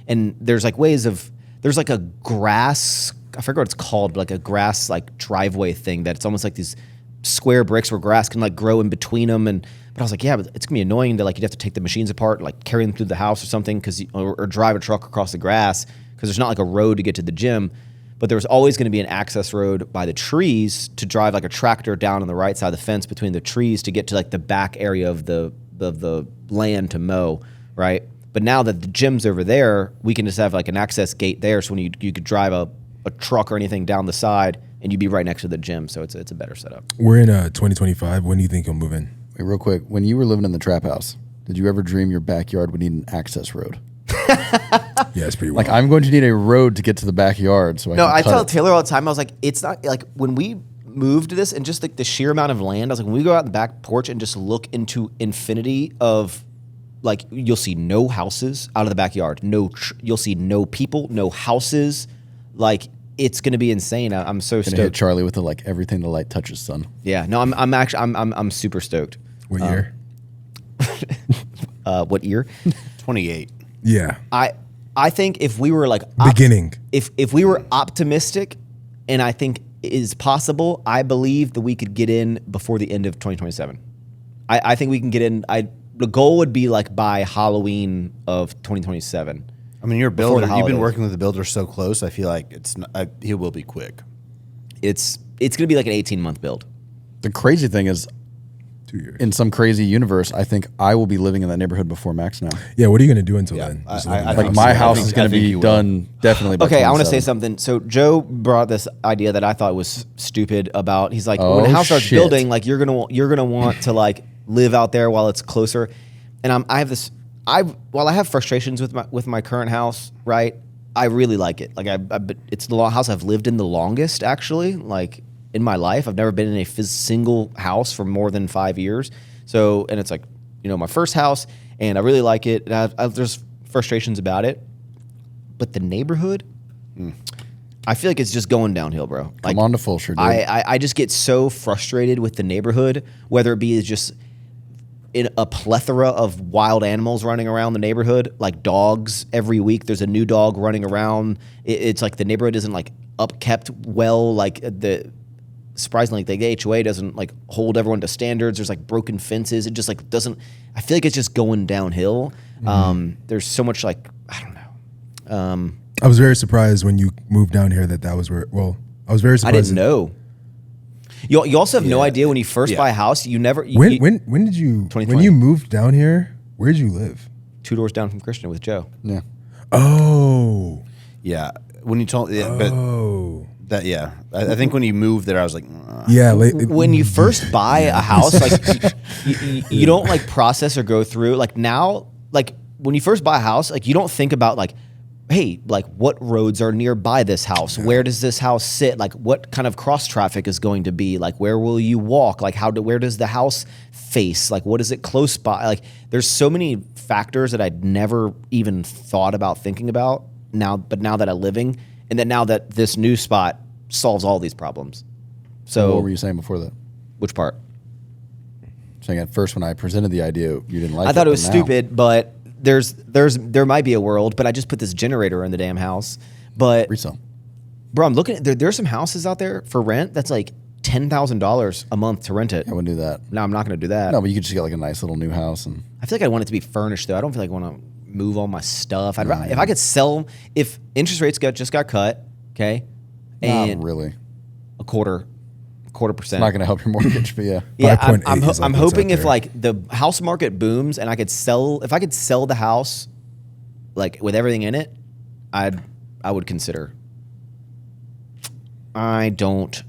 And there's ways of there's a grass. I forget what it's called, but a grass driveway thing that it's almost these square bricks where grass can grow in between them. But I was yeah, but it's gonna be annoying to you'd have to take the machines apart, carry them through the house or something, or drive a truck across the grass because there's not a road to get to the gym. But there was always going to be an access road by the trees to drive a tractor down on the right side of the fence between the trees to get to the back area of the land to mow, right? But now that the gym's over there, we can just have an access gate there, so when you could drive a truck or anything down the side, and you'd be right next to the gym. So it's a better setup. We're in 2025. When do you think you'll move in? Wait, real quick, when you were living in the trap house, did you ever dream your backyard would need an access road? Yeah, it's pretty wild. I'm going to need a road to get to the backyard, so I can tell cut it. Taylor all the time. I was it's not when we moved to this and just the sheer amount of land. I was when we go out in the back porch and just look into infinity of you'll see no houses out of the backyard. You'll see no people, no houses. It's gonna be insane. I'm so Gonna stoked. hit Charlie with the everything the light touches, son. Yeah, no, I'm actually I'm super stoked. What year? What year? 28. Yeah. I think if we were Beginning. if we were optimistic, and I think it is possible, I believe that we could get in before the end of 2027. I think we can get in. The goal would be by Halloween of 2027. I mean, you're a builder. You've holidays. been working with the builder so close. I feel like he will be quick. It's gonna be an 18-month build. The crazy thing is, 2 years. in some crazy universe, I think I will be living in that neighborhood before Max now. Yeah, what are you going to do until Yeah, then? I Just live in think the Like house? my so. house I is think- going I to think be you will. done definitely by Okay, I want to say 27. something. So Joe brought this idea that I thought was stupid about. He's when Oh, the house starts shit. building, you're gonna want to live out there while it's closer. And I have this. While I have frustrations with my current house, right? I really like it. It's the house I've lived in the longest, actually. In my life, I've never been in a single house for more than 5 years. So, and it's my first house, and I really like it. And there's frustrations about it, but the neighborhood, I feel like it's just going downhill, bro. Come on to Fulshire, dude. I just get so frustrated with the neighborhood, whether it be just in a plethora of wild animals running around the neighborhood, like dogs. Every week there's a new dog running around. It's like the neighborhood isn't like upkept well. Like surprisingly, the HOA doesn't like hold everyone to standards. There's like broken fences. It just like doesn't. I feel like it's just going downhill. There's so much like I don't know. I was very surprised when you moved down here that was where. Well, I was very surprised. I didn't know. You also have no idea when you first buy a house. You never. When did you? When you moved down here, where did you live? 2 doors down from Christian with Joe. Yeah. Oh. Yeah. When you told, but that I think when you moved there, I was like, yeah. When you first buy a house, like you don't like process or go through like now. Like when you first buy a house, like you don't think about like, hey, like what roads are nearby this house? Where does this house sit? Like what kind of cross traffic is going to be? Like where will you walk? Like where does the house face? Like what is it close by? Like there's so many factors that I'd never even thought about thinking about now, but now that I'm living, and then now that this new spot solves all these problems. So what were you saying before that? Which part? Saying at first when I presented the idea, you didn't like it. I thought it was stupid, but there might be a world, but I just put this generator in the damn house. But resale. Bro, I'm looking at there's some houses out there for rent that's like $10,000 a month to rent it. I wouldn't do that. No, I'm not going to do that. No, but you could just get like a nice little new house. And I feel like I want it to be furnished though. I don't feel like I want to move all my stuff. If I could sell, if interest rates just got cut, okay, and not really a quarter percent. Not going to help your mortgage, but yeah. Yeah, I'm hoping if like the house market booms and I could sell the house, like with everything in it, I would consider. Amanda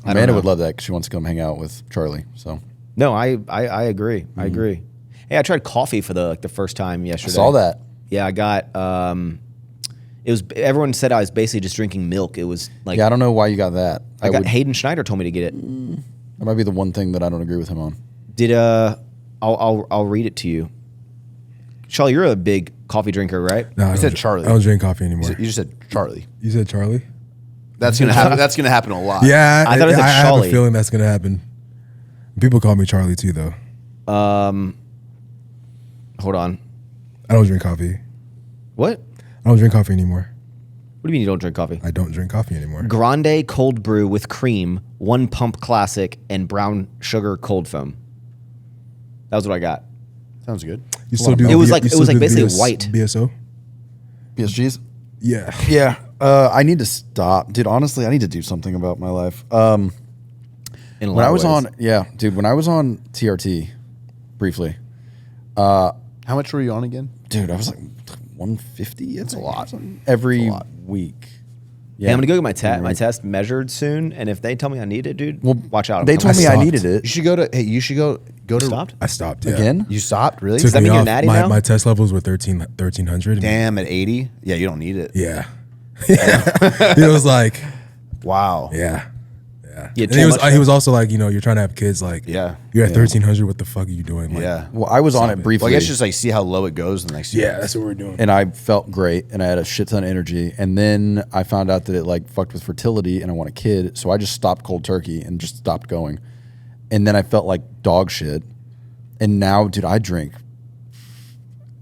would love that because she wants to come hang out with Charlie. So no, I agree. I agree. Hey, I tried coffee for the first time yesterday. I saw that. Yeah, I got. It was. Everyone said I was basically just drinking milk. It was like. Yeah, I don't know why you got that. Hayden Schneider told me to get it. That might be the one thing that I don't agree with him on. I'll read it to you. Charlie, you're a big coffee drinker, right? No, you said Charlie. I don't drink coffee anymore. You just said Charlie. You said Charlie? That's gonna happen. That's gonna happen a lot. Yeah, I thought it said I Charlie. have a feeling that's gonna happen. People call me Charlie too, though. Hold on. I don't drink coffee. What? I don't drink coffee anymore. What do you mean you don't drink coffee? I don't drink coffee anymore. Grande cold brew with cream, 1 pump classic, and brown sugar cold foam. That was what I got. Sounds good. You still do? It was like basically white. BSO. BSGs? Yeah. Yeah. I need to stop, dude. Honestly, I need to do something about my life. When I was on TRT, briefly. How much were you on again? Dude, I was like 150. It's a lot. Every week. Yeah, hey, I'm gonna go get my test measured soon, and if they tell me I need it, dude, watch out. They told me I needed it. You should go to. Hey, you should go to. Stopped? I stopped. Yeah. Again? You stopped? Really? Does that mean you're natty now? My test levels were 1300. Damn, at 80? Yeah, you don't need it. Yeah. It was like, wow. Yeah. Yeah. And he was also like, you're trying to have kids. Like, you're at 1300. What the fuck are you doing? Like, Yeah. Well, I was on it briefly. Well, I guess just like see how low it goes the next year. Yeah, that's what we're doing. And I felt great, and I had a shit ton of energy. And then I found out that it like fucked with fertility, and I want a kid, so I just stopped cold turkey and just stopped going. And then I felt like dog shit. And now, dude, I drink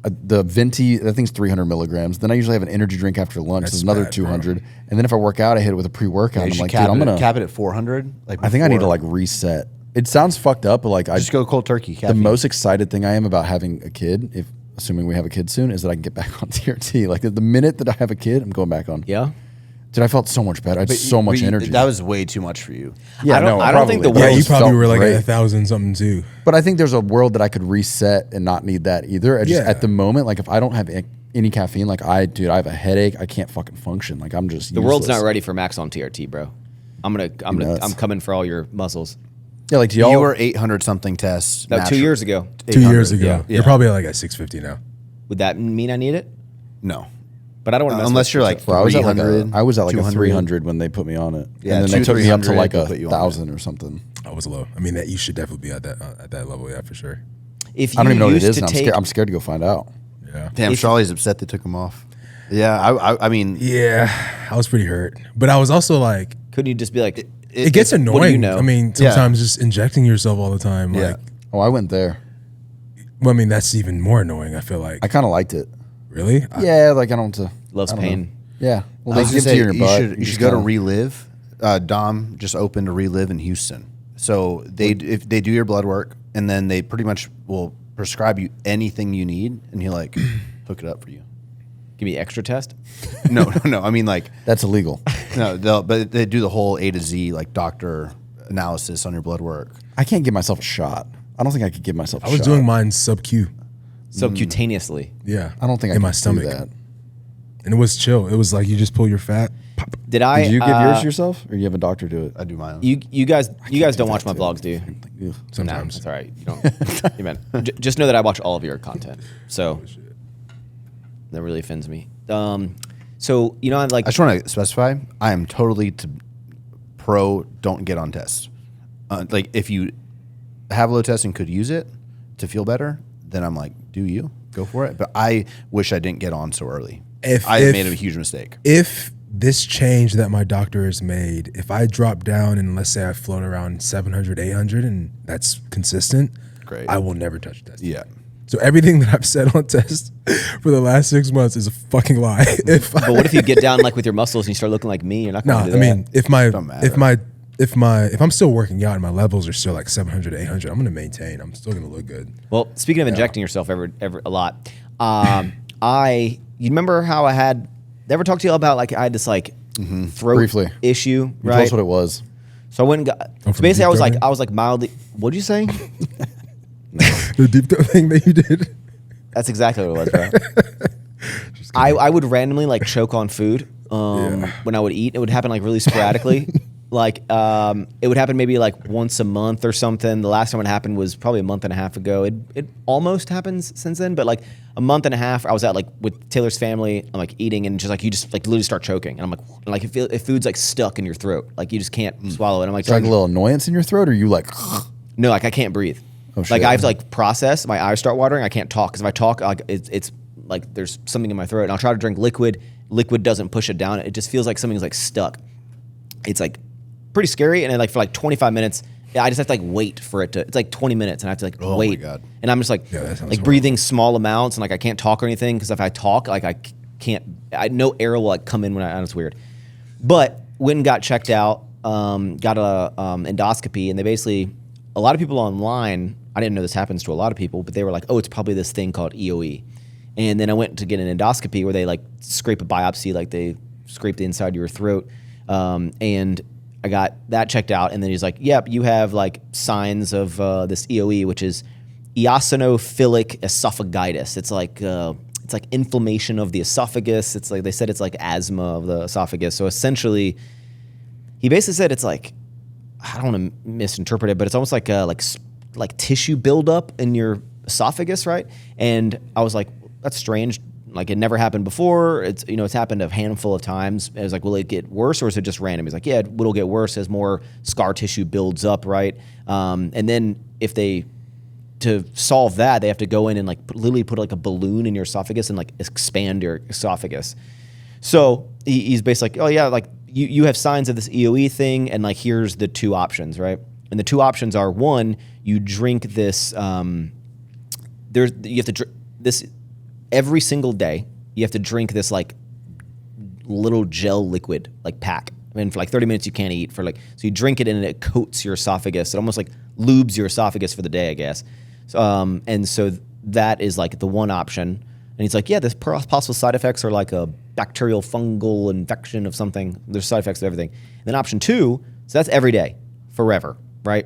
the venti. That thing's 300 milligrams. Then I usually have an energy drink after lunch. That's There's another bad, 200. Bro. And then if I work out, I hit it with a pre-workout. You I'm should like, dude, I'm gonna cap it at 400. Like I think I need to like reset. It sounds fucked up, but like I just go cold turkey. The most excited thing I am about having a kid, if assuming we have a kid soon, is that I can get back on TRT. Like the minute that I have a kid, I'm going back on. Yeah. Dude, I felt so much better. I had so much energy. That was way too much for you. Yeah, I don't think the Yeah, world. you probably felt were like great. 1,000 something too. But I think there's a world that I could reset and not need that either. I just at the moment, like if I don't have any caffeine, like I have a headache. I can't fucking function. Like I'm just The world's not ready for Max on TRT, bro. I'm coming for all your muscles. Yeah, like do y'all You were 800 something tests. No, 2 years ago. 2 years ago. yeah. You're probably like at 650 now. Would that mean I need it? No. But I don't want to Unless you're like Well, I was at like 300. I was at like a 200. 300 when they put me on it. Yeah, and then they took me up to 200, like they put you on 1,000 or something. I was low. I mean, that you should definitely be at that level, yeah, for sure. If you I don't even know what it used is. to And take, I'm scared to go find out. Yeah. Damn, Charlie's upset they took him off. Yeah, I mean, Yeah, I was pretty hurt, but I was also like, couldn't you just be like, it gets annoying. What do you know? I mean, sometimes just injecting yourself all the time. Like, Oh, I went there. Well, I mean, that's even more annoying, I feel like. I kind of liked it. Really? Yeah, like I don't. Loves pain. Yeah. Well, I they was give gonna it to say, you in your butt. you should go to Relive. Dom just opened a Relive in Houston. So if they do your blood work, and then they pretty much will prescribe you anything you need, and he'll like hook it up for you. Give me extra test. No. I mean, like That's illegal. no, but they do the whole A to Z like doctor analysis on your blood work. I can't give myself a shot. I don't think I could give myself a shot. I was doing mine sub-Q. Subcutaneously. Yeah. I don't think I in could my stomach. do that. And it was chill. It was like you just pull your fat. Pop. Did you give yours yourself, or you have a doctor do it? I do my own. You guys don't watch my vlogs, do you? Ugh. Sometimes. No, that's all right. You don't. You meant. Just know that I watch all of your content. So that really offends me. So I like. I just want to specify, I am totally pro don't get on tests. Like if you have low test and could use it to feel better, then I'm like, do you? Go for it. But I wish I didn't get on so early. I made a huge mistake. If this change that my doctor has made, if I drop down and let's say I float around 700, 800 and that's consistent, Great. I will never touch test. Yeah. So everything that I've said on test for the last 6 months is a fucking lie. But what if you get down like with your muscles and you start looking like me? You're not going to do that. I mean, if I'm still working out and my levels are still like 700, 800, I'm going to maintain. I'm still going to look good. Well, speaking of injecting yourself every a lot, you remember how I had ever talked to you about like I had this like throat Briefly. issue, You right? told us what it was. So I went and got. Oh, So basically, from deep I was like mildly. What'd you say? The deep throat thing that you did. That's exactly what it was, bro. I would randomly like choke on food when I would eat. It would happen like really sporadically. Like it would happen maybe like once a month or something. The last time it happened was probably a month and a half ago. It almost happens since then, but like a month and a half, I was at like with Taylor's family. I'm like eating and just like you just like literally start choking, and I'm like if food's like stuck in your throat, like you just can't swallow it. I'm like Is there like a little annoyance in your throat, or you like? no, like I can't breathe. Oh, shit. Like I have to like process. My eyes start watering. I can't talk because if I talk, like it's like there's something in my throat. And I'll try to drink liquid. Liquid doesn't push it down. It just feels like something's like stuck. It's like pretty scary. And then like for like 25 minutes, I just have to like wait for it to. It's like 20 minutes, and I have to like wait. My God. And I'm just like breathing small amounts, and like I can't talk or anything because if I talk, like I can't. No air will like come in when it's weird. But went and got checked out. Got a endoscopy, and they basically. A lot of people online, I didn't know this happens to a lot of people, but they were like, oh, it's probably this thing called EOE. And then I went to get an endoscopy where they like scrape a biopsy, like they scrape the inside of your throat. And I got that checked out. And then he's like, yep, you have like signs of this EOE, which is eosinophilic esophagitis. It's like inflammation of the esophagus. It's like, they said it's like asthma of the esophagus. So essentially, he basically said it's like, I don't want to misinterpret it, but it's almost like tissue buildup in your esophagus, right? And I was like, that's strange. Like it never happened before. It's it's happened a handful of times. I was like, will it get worse or is it just random? He's like, yeah, it'll get worse as more scar tissue builds up, right? And then to solve that, they have to go in and like literally put like a balloon in your esophagus and like expand your esophagus. So he's basically like, oh yeah, like you have signs of this EOE thing, and like here's the two options, right? And the two options are one, you drink this. You have to drink this every single day. You have to drink this like little gel liquid like pack. I mean, for like 30 minutes you can't eat. So you drink it and it coats your esophagus. It almost like lubes your esophagus for the day, I guess. So, and so that is like the one option. And he's like, yeah, there's possible side effects are like a bacterial fungal infection of something. There's side effects of everything. And then option two, so that's every day, forever, right?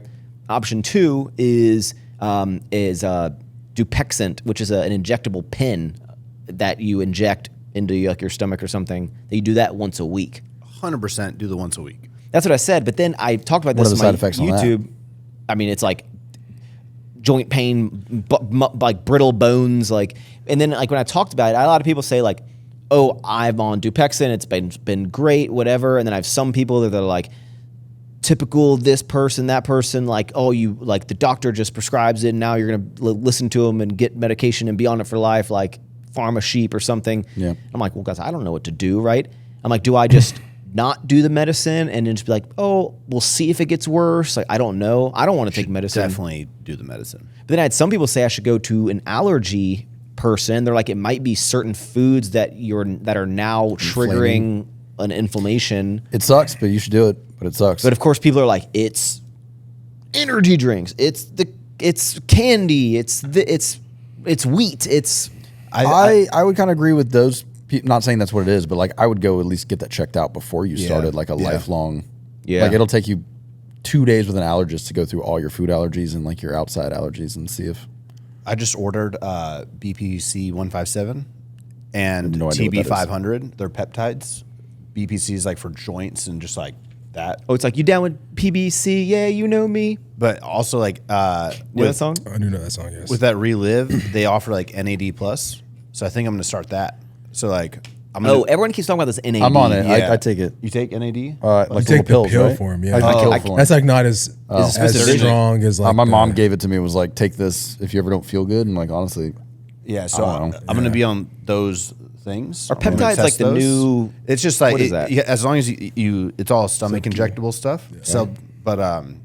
Option two is Dupexant, which is an injectable pen that you inject into like your stomach or something. That you do that once a week. 100% do the once a week. That's what I said. But then I talked about What this are on the my side effects on that? YouTube. I mean, it's like joint pain, like brittle bones, like. And then like when I talked about it, I had a lot of people say like, "Oh, I'm on Dupexant. It's been great, whatever." And then I have some people that are like, typical this person, that person, like, oh, you like the doctor just prescribes it, and now you're gonna listen to him and get medication and be on it for life, like pharma sheep or something. Yeah. I'm like, well, guys, I don't know what to do, right? I'm like, do I just not do the medicine and then just be like, oh, we'll see if it gets worse. Like, I don't know. I don't want to take medicine. Definitely do the medicine. But then I had some people say I should go to an allergy person. They're like, it might be certain foods that are now triggering an inflammation. It sucks, but you should do it. But it sucks. But of course, people are like, it's energy drinks. It's candy. It's wheat. I would kind of agree with those. Not saying that's what it is, but like I would go at least get that checked out before you started like a lifelong. Yeah. Like it'll take you 2 days with an allergist to go through all your food allergies and like your outside allergies and see if. I just ordered BPC 157 and no idea TB 500. They're peptides. BPC is like for joints and just like that. Oh, it's like, you down with PBC? Yeah, you know me. But also like you know that song? I do know that song, yes. With that Relive, they offer like NAD plus. So I think I'm gonna start that. So like everyone keeps talking about this NAD. I'm on it. Yeah. I take it. You take NAD? Like you take the pills, pill right? form, yeah. That's That's like not as strong as like my mom gave it to me. Was like, take this if you ever don't feel good. And like honestly, yeah. So I'm gonna be on those things. Are peptides like the new? It's just like what is that? As long as you it's all stomach injectable stuff. Yeah. So, but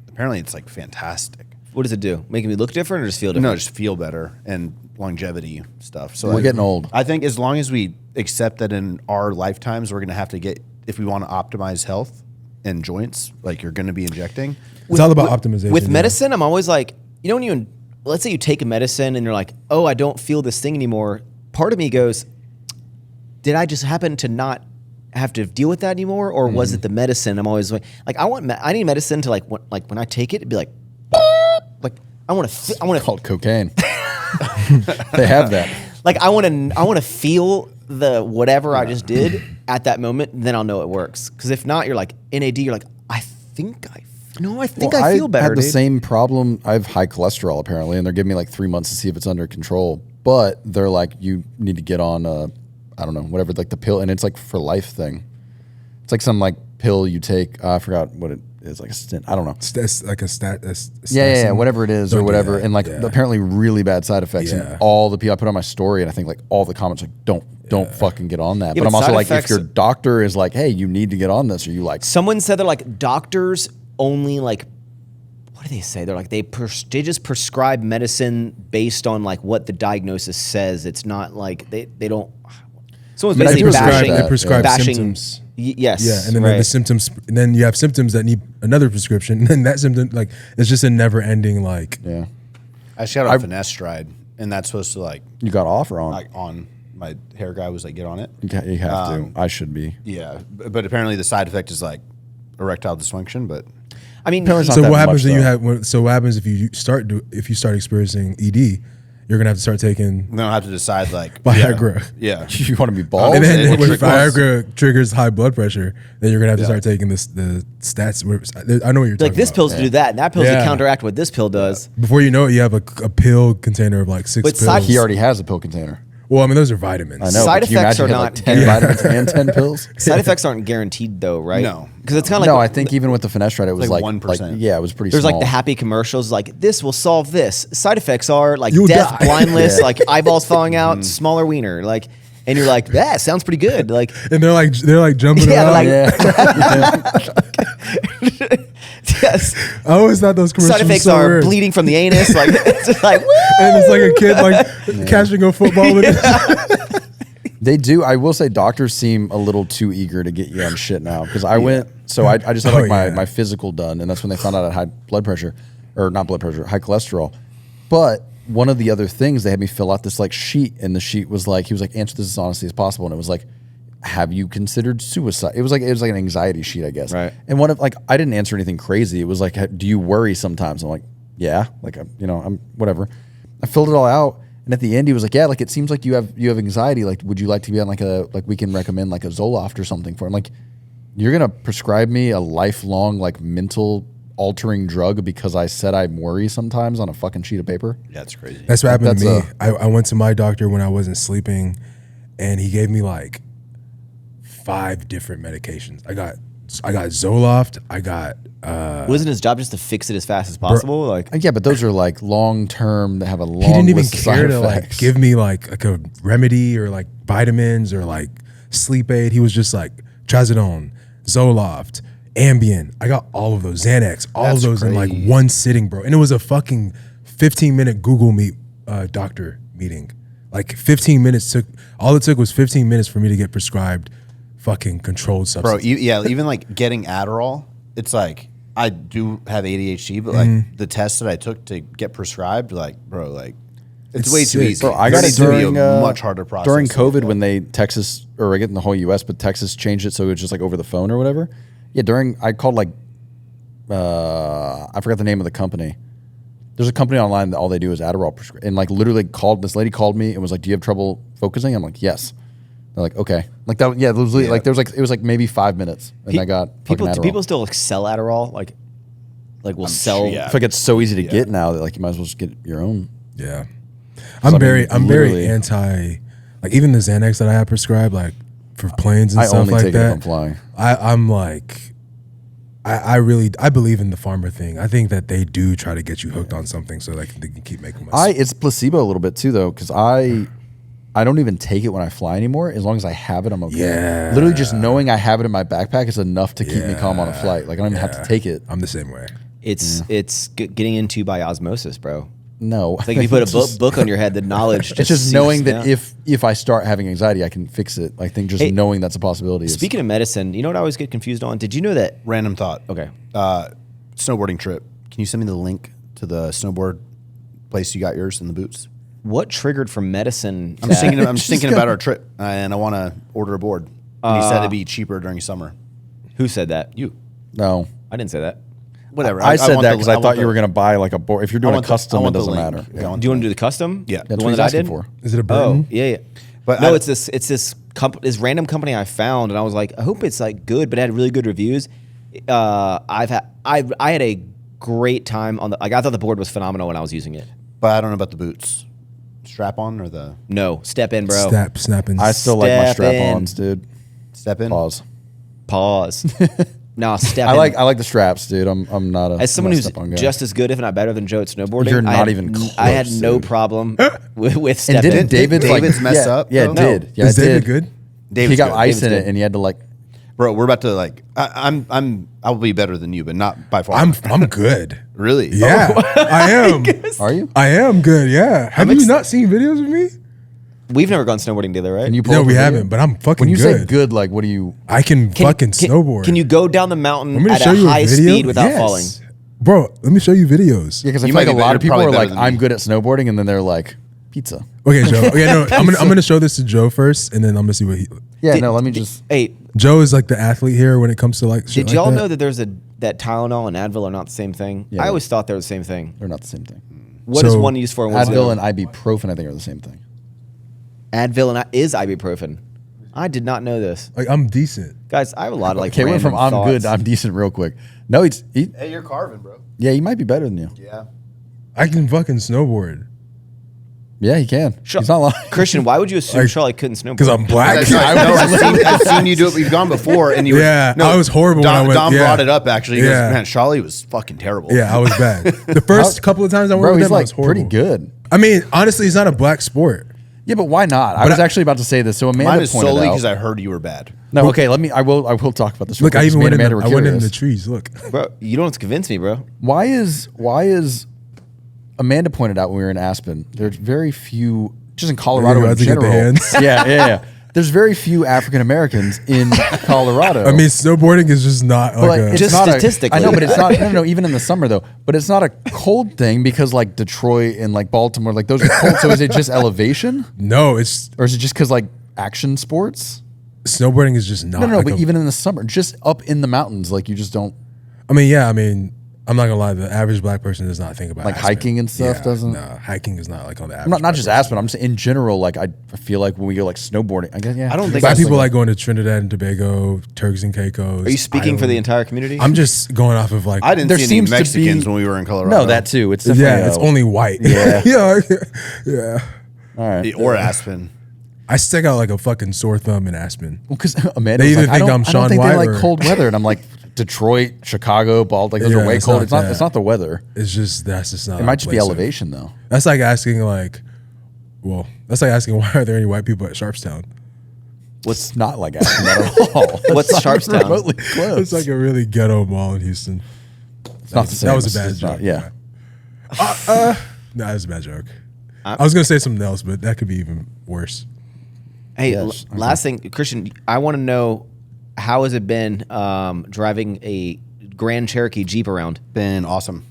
apparently it's like fantastic. What does it do? Making me look different or just feel different? No, just feel better and longevity stuff. So we're getting old. I think as long as we accept that in our lifetimes, we're going to have to get, if we want to optimize health and joints, like you're going to be injecting. It's all about optimization. With medicine, I'm always like, you know, when let's say you take a medicine and you're like, oh, I don't feel this thing anymore. Part of me goes, did I just happen to not have to deal with that anymore? Or was it the medicine? I'm always like I need medicine to like when I take it, it'd be like I want to called cocaine. They have that. Like I want to feel the whatever I just did at that moment, and then I'll know it works. Because if not, you're like NAD. You're like, I think I feel better. I had the same problem. I have high cholesterol apparently, and they're giving me like 3 months to see if it's under control. But they're like, you need to get on I don't know, whatever, like the pill, and it's like for life thing. It's like some like pill you take. I forgot what it is, like a stint. I don't know. It's like a yeah, whatever it is, or whatever, and like yeah. apparently really bad side effects. Yeah. And all the people I put on my story, and I think like all the comments like don't fucking get on that. Yeah, but I'm also side like, if effects- your doctor is like, hey, you need to get on this, or you like Someone said they're like doctors only like. What do they say? They're like they just prescribe medicine based on like what the diagnosis says. It's not like they don't. Someone's basically they prescribe bashing symptoms. Yes. Yeah, and then the symptoms, and then you have symptoms that need another prescription, and then that symptom, like, it's just a never-ending, like. Yeah. I just got off finasteride, and that's supposed to like. You got off or on? Like on. My hair guy was like, get on it. You have to. I should be. Yeah, but apparently the side effect is like erectile dysfunction. But I mean, so what happens when you have? So what happens if you start experiencing ED? You're gonna have to start taking. Then I'll have to decide like Viagra. Yeah. You want to be bald? And then when Viagra triggers high blood pressure, then you're gonna have to start taking the stats. I know what you're talking like this about. pill's to do that, and that pill's to counteract what this pill does. Before you know it, you have a pill container of like 6 pills. He already has a pill container. Well, I mean, those are vitamins. I know. Side effects are not. Like 10 vitamins and 10 pills. Side effects aren't guaranteed though, right? No, because it's kind of like. No, I think even with the finasteride, it was like 1%. Yeah, it was pretty. There's small. like the happy commercials, like this will solve this. Side effects are like You'll death, die. blindness, like eyeballs falling out, smaller wiener, like, and you're like, that sounds pretty good, like. And they're like jumping Yeah, around. Yes. I always thought those commercials Side effects were so are weird. bleeding from the anus, like it's just like. Woo! And it's like a kid like catching a football with it. They do. I will say doctors seem a little too eager to get you on shit now. Because I went, so I just had like my physical done, and that's when they found out I had high blood pressure, or not blood pressure, high cholesterol. But one of the other things, they had me fill out this like sheet, and the sheet was like, he was like, answer this as honestly as possible. And it was like, have you considered suicide? It was like an anxiety sheet, I guess. Right. And one of like, I didn't answer anything crazy. It was like, do you worry sometimes? I'm like, yeah, like, I'm whatever. I filled it all out. And at the end, he was like, "Yeah, like it seems like you have anxiety. Like, would you like to be on like we can recommend like a Zoloft or something for him? Like, you're gonna prescribe me a lifelong like mental altering drug because I said I worry sometimes on a fucking sheet of paper? Yeah, it's crazy. That's what happened to me. I went to my doctor when I wasn't sleeping, and he gave me like 5 different medications. I got Zoloft. I got. Wasn't his job just to fix it as fast as possible? Like, Yeah, but those are like long term that have a long. He didn't even list of care side to like effects. give me like a remedy or like vitamins or like sleep aid. He was just like trazodone, Zoloft, Ambien. I got all of those. Xanax, all of those in like one sitting, bro. And it was a fucking 15-minute Google Meet doctor meeting. Like 15 minutes all it took was 15 minutes for me to get prescribed fucking controlled substance. Bro, even like getting Adderall, it's like, I do have ADHD, but like the test that I took to get prescribed, like, bro, like, it's way too easy. Bro, I got it during a much harder process. During COVID when they Texas, or I get in the whole US, but Texas changed it so it was just like over the phone or whatever. Yeah, I called like, I forgot the name of the company. There's a company online that all they do is Adderall and like literally this lady called me and was like, do you have trouble focusing? I'm like, yes. They're like, okay. Like that, yeah, like there was like, it was like maybe 5 minutes and I got people. Adderall. Do people still sell Adderall? Like will sell? Sure, yeah. I feel like it's so easy to get now that like you might as well just get your own. Yeah. I'm very anti, like even the Xanax that I have prescribed, like for planes and stuff like that. I only take it if I'm flying. I'm like, I believe in the farmer thing. I think that they do try to get you hooked on something so like they can keep making money. It's placebo a little bit too though, because I don't even take it when I fly anymore. As long as I have it, I'm okay. Yeah. Literally just knowing I have it in my backpack is enough to keep me calm on a flight. Like I don't even have to take it. I'm the same way. It's getting into by osmosis, bro. No. It's like if you put a book on your head, the knowledge just it's just knowing that if I start having anxiety, I can fix it. I think just knowing that's a possibility. Speaking of medicine, you know what I always get confused on? Did you know that? Random thought. Okay. Snowboarding trip. Can you send me the link to the snowboard place you got yours in the boots? What triggered from medicine? I'm just thinking about our trip, and I want to order a board. And he said it'd be cheaper during summer. Who said that? You. No. I didn't say that. Whatever. I said that because I thought you were going to buy like a board. If you're doing a custom, it doesn't matter. Yeah. Do you want to do the custom? Yeah. The one that I did? For. Is it a burden? Oh, yeah. But no, it's this random company I found, and I was like, I hope it's like good, but it had really good reviews. I had a great time on I thought the board was phenomenal when I was using it. But I don't know about the boots. Strap on or the step in, bro. Snapping. I still like my strap-ons, dude. Step in. Pause. No, step I in. like the straps, dude. I'm not a as someone who's just as good, if not better, than Joe at snowboarding. You're not even close. I had no problem with step in. And didn't David's mess up? Yeah, though? it did. Yeah, is David good? He got ice in it, and he had to like. Bro, we're about to like. I'll be better than you, but not by far. I'm good. Really? Yeah, I am. Are you? I am good. Yeah. Have you not seen videos of me? We've never gone snowboarding together, right? No, we haven't. But I'm fucking. When you good. say good, like what do you? I can fucking snowboard. Can you go down the mountain at a high speed without falling? Bro, let me show you videos. Yeah, because I feel like a lot of people are like, I'm good at snowboarding, and then they're like, pizza. Okay, Joe. Okay, no, I'm gonna show this to Joe first, and then I'm gonna see what he. Yeah, let me just. Hey, Joe is like the athlete here when it comes to like. Did y'all know that there's that Tylenol and Advil are not the same thing? Yeah, I always thought they were the same thing. They're not the same thing. What is one used for? And what's Advil and ibuprofen, I think, are the same thing. Advil is ibuprofen. I did not know this. Like I'm decent, guys. I have a lot of like. Okay, went from I'm good, I'm decent, real quick. No, hey, you're carving, bro. Yeah, he might be better than you. Yeah, I can fucking snowboard. Yeah, he can. He's not lying. Christian, why would you assume Charlie couldn't snowboard? Because I'm black. I've seen you do it. We've gone before, and you. I was horrible. Dom when I went, brought it up actually. He goes, man, Charlie was fucking terrible. Yeah, I was bad. The first couple of times I worked with him, I was horrible. Pretty good. I mean, honestly, it's not a black sport. Yeah, but why not? I was actually about to say this. So Amanda mine is pointed solely out because I heard you were bad. No, okay. I will talk about this. Look, I even went in the trees. Look, bro, you don't have to convince me, bro. Why is Amanda pointed out when we were in Aspen? There's very few, just in Colorado in general. Yeah. There's very few African Americans in Colorado. I mean, snowboarding is just not like it's just not statistically. I know, but it's not. No, even in the summer though. But it's not a cold thing because like Detroit and like Baltimore, like those are cold. So is it just elevation? No, or is it just because like action sports? Snowboarding is just not. No, but even in the summer, just up in the mountains, like you just don't. I mean, I'm not gonna lie. The average black person does not think about like Aspen. Hiking and stuff. Doesn't. No, hiking is not like on the average. Not just Aspen. I'm just in general. Like I feel like when we go like snowboarding, I guess I don't think black people like going to Trinidad and Tobago, Turks and Caicos. Are you speaking for the entire community? I'm just going off of like. I didn't see any Mexicans when we were in Colorado. No, that too. It's it's only white. Yeah, yeah. All right, or Aspen. I stick out like a fucking sore thumb in Aspen. Well, because Amanda, they either think I'm Sean I don't think White they like cold weather, and I'm like Detroit, Chicago, Baltic. Those are way cold. It's not the weather. It's just that's just not. It might just be elevation though. That's like asking why are there any white people at Sharpstown? What's not like asking that at all. What's Sharpstown? Remotely close. It's like a really ghetto mall in Houston. It's not the same. That was a bad It's joke. not- yeah. No, that was a bad joke. I was gonna say something else, but that could be even worse. Hey, Yes, last thing, Christian, I want to know how has it been driving a Grand Cherokee Jeep around? Been awesome.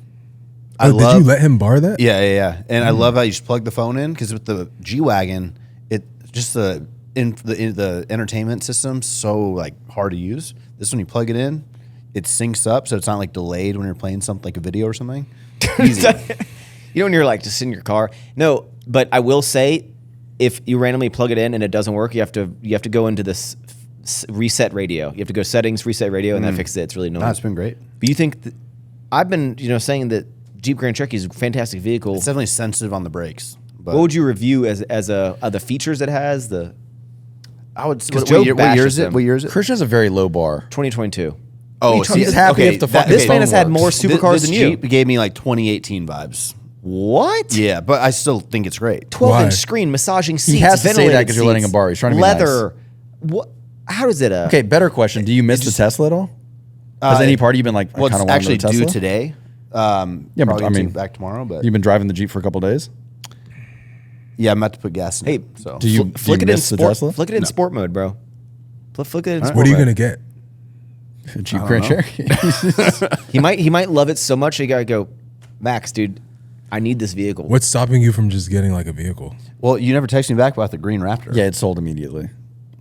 Did you let him borrow that? Yeah. And I love how you just plug the phone in because with the G-Wagon, it just the entertainment system's so like hard to use. This one you plug it in, it syncs up, so it's not like delayed when you're playing something like a video or something. Easy. You know when you're like just in your car? No, but I will say, if you randomly plug it in and it doesn't work, you have to go into this reset radio. You have to go settings, reset radio, and that fixes it. It's really annoying. No, it's been great. But you think I've been saying that Jeep Grand Cherokee is a fantastic vehicle. It's definitely sensitive on the brakes. But What would you review as the features it has? I would. Joe What year bashes is it? them. What year is it? Christian has a very low bar. 2022. Oh, He's happy if the fucking This man phone has had works. more supercars this than you. Jeep gave me like 2018 vibes. What? Yeah, but I still think it's great. 12-inch Why? screen, massaging seats. has to say that ventilated 'cause you're letting seats, him borrow. He's trying to be leather. What? How does it? Okay, better question. Do you miss the Tesla at all? Has any part of you been like, I Well, kind it's of want actually a Tesla? due today. Yeah, but probably I mean, take it back tomorrow. But You've been driving the Jeep for a couple days. yeah, I'm about to put gas in. Hey, it, so Do you flick it in miss the sport? Tesla? Flick it in sport mode, bro. Flick it in sport What are you mode. gonna get? A Jeep Grand Cherokee. He might love it so much. You gotta go, Max, dude. I need this vehicle. What's stopping you from just getting like a vehicle? well, you never texted me back about the green Raptor. Yeah, it's sold immediately.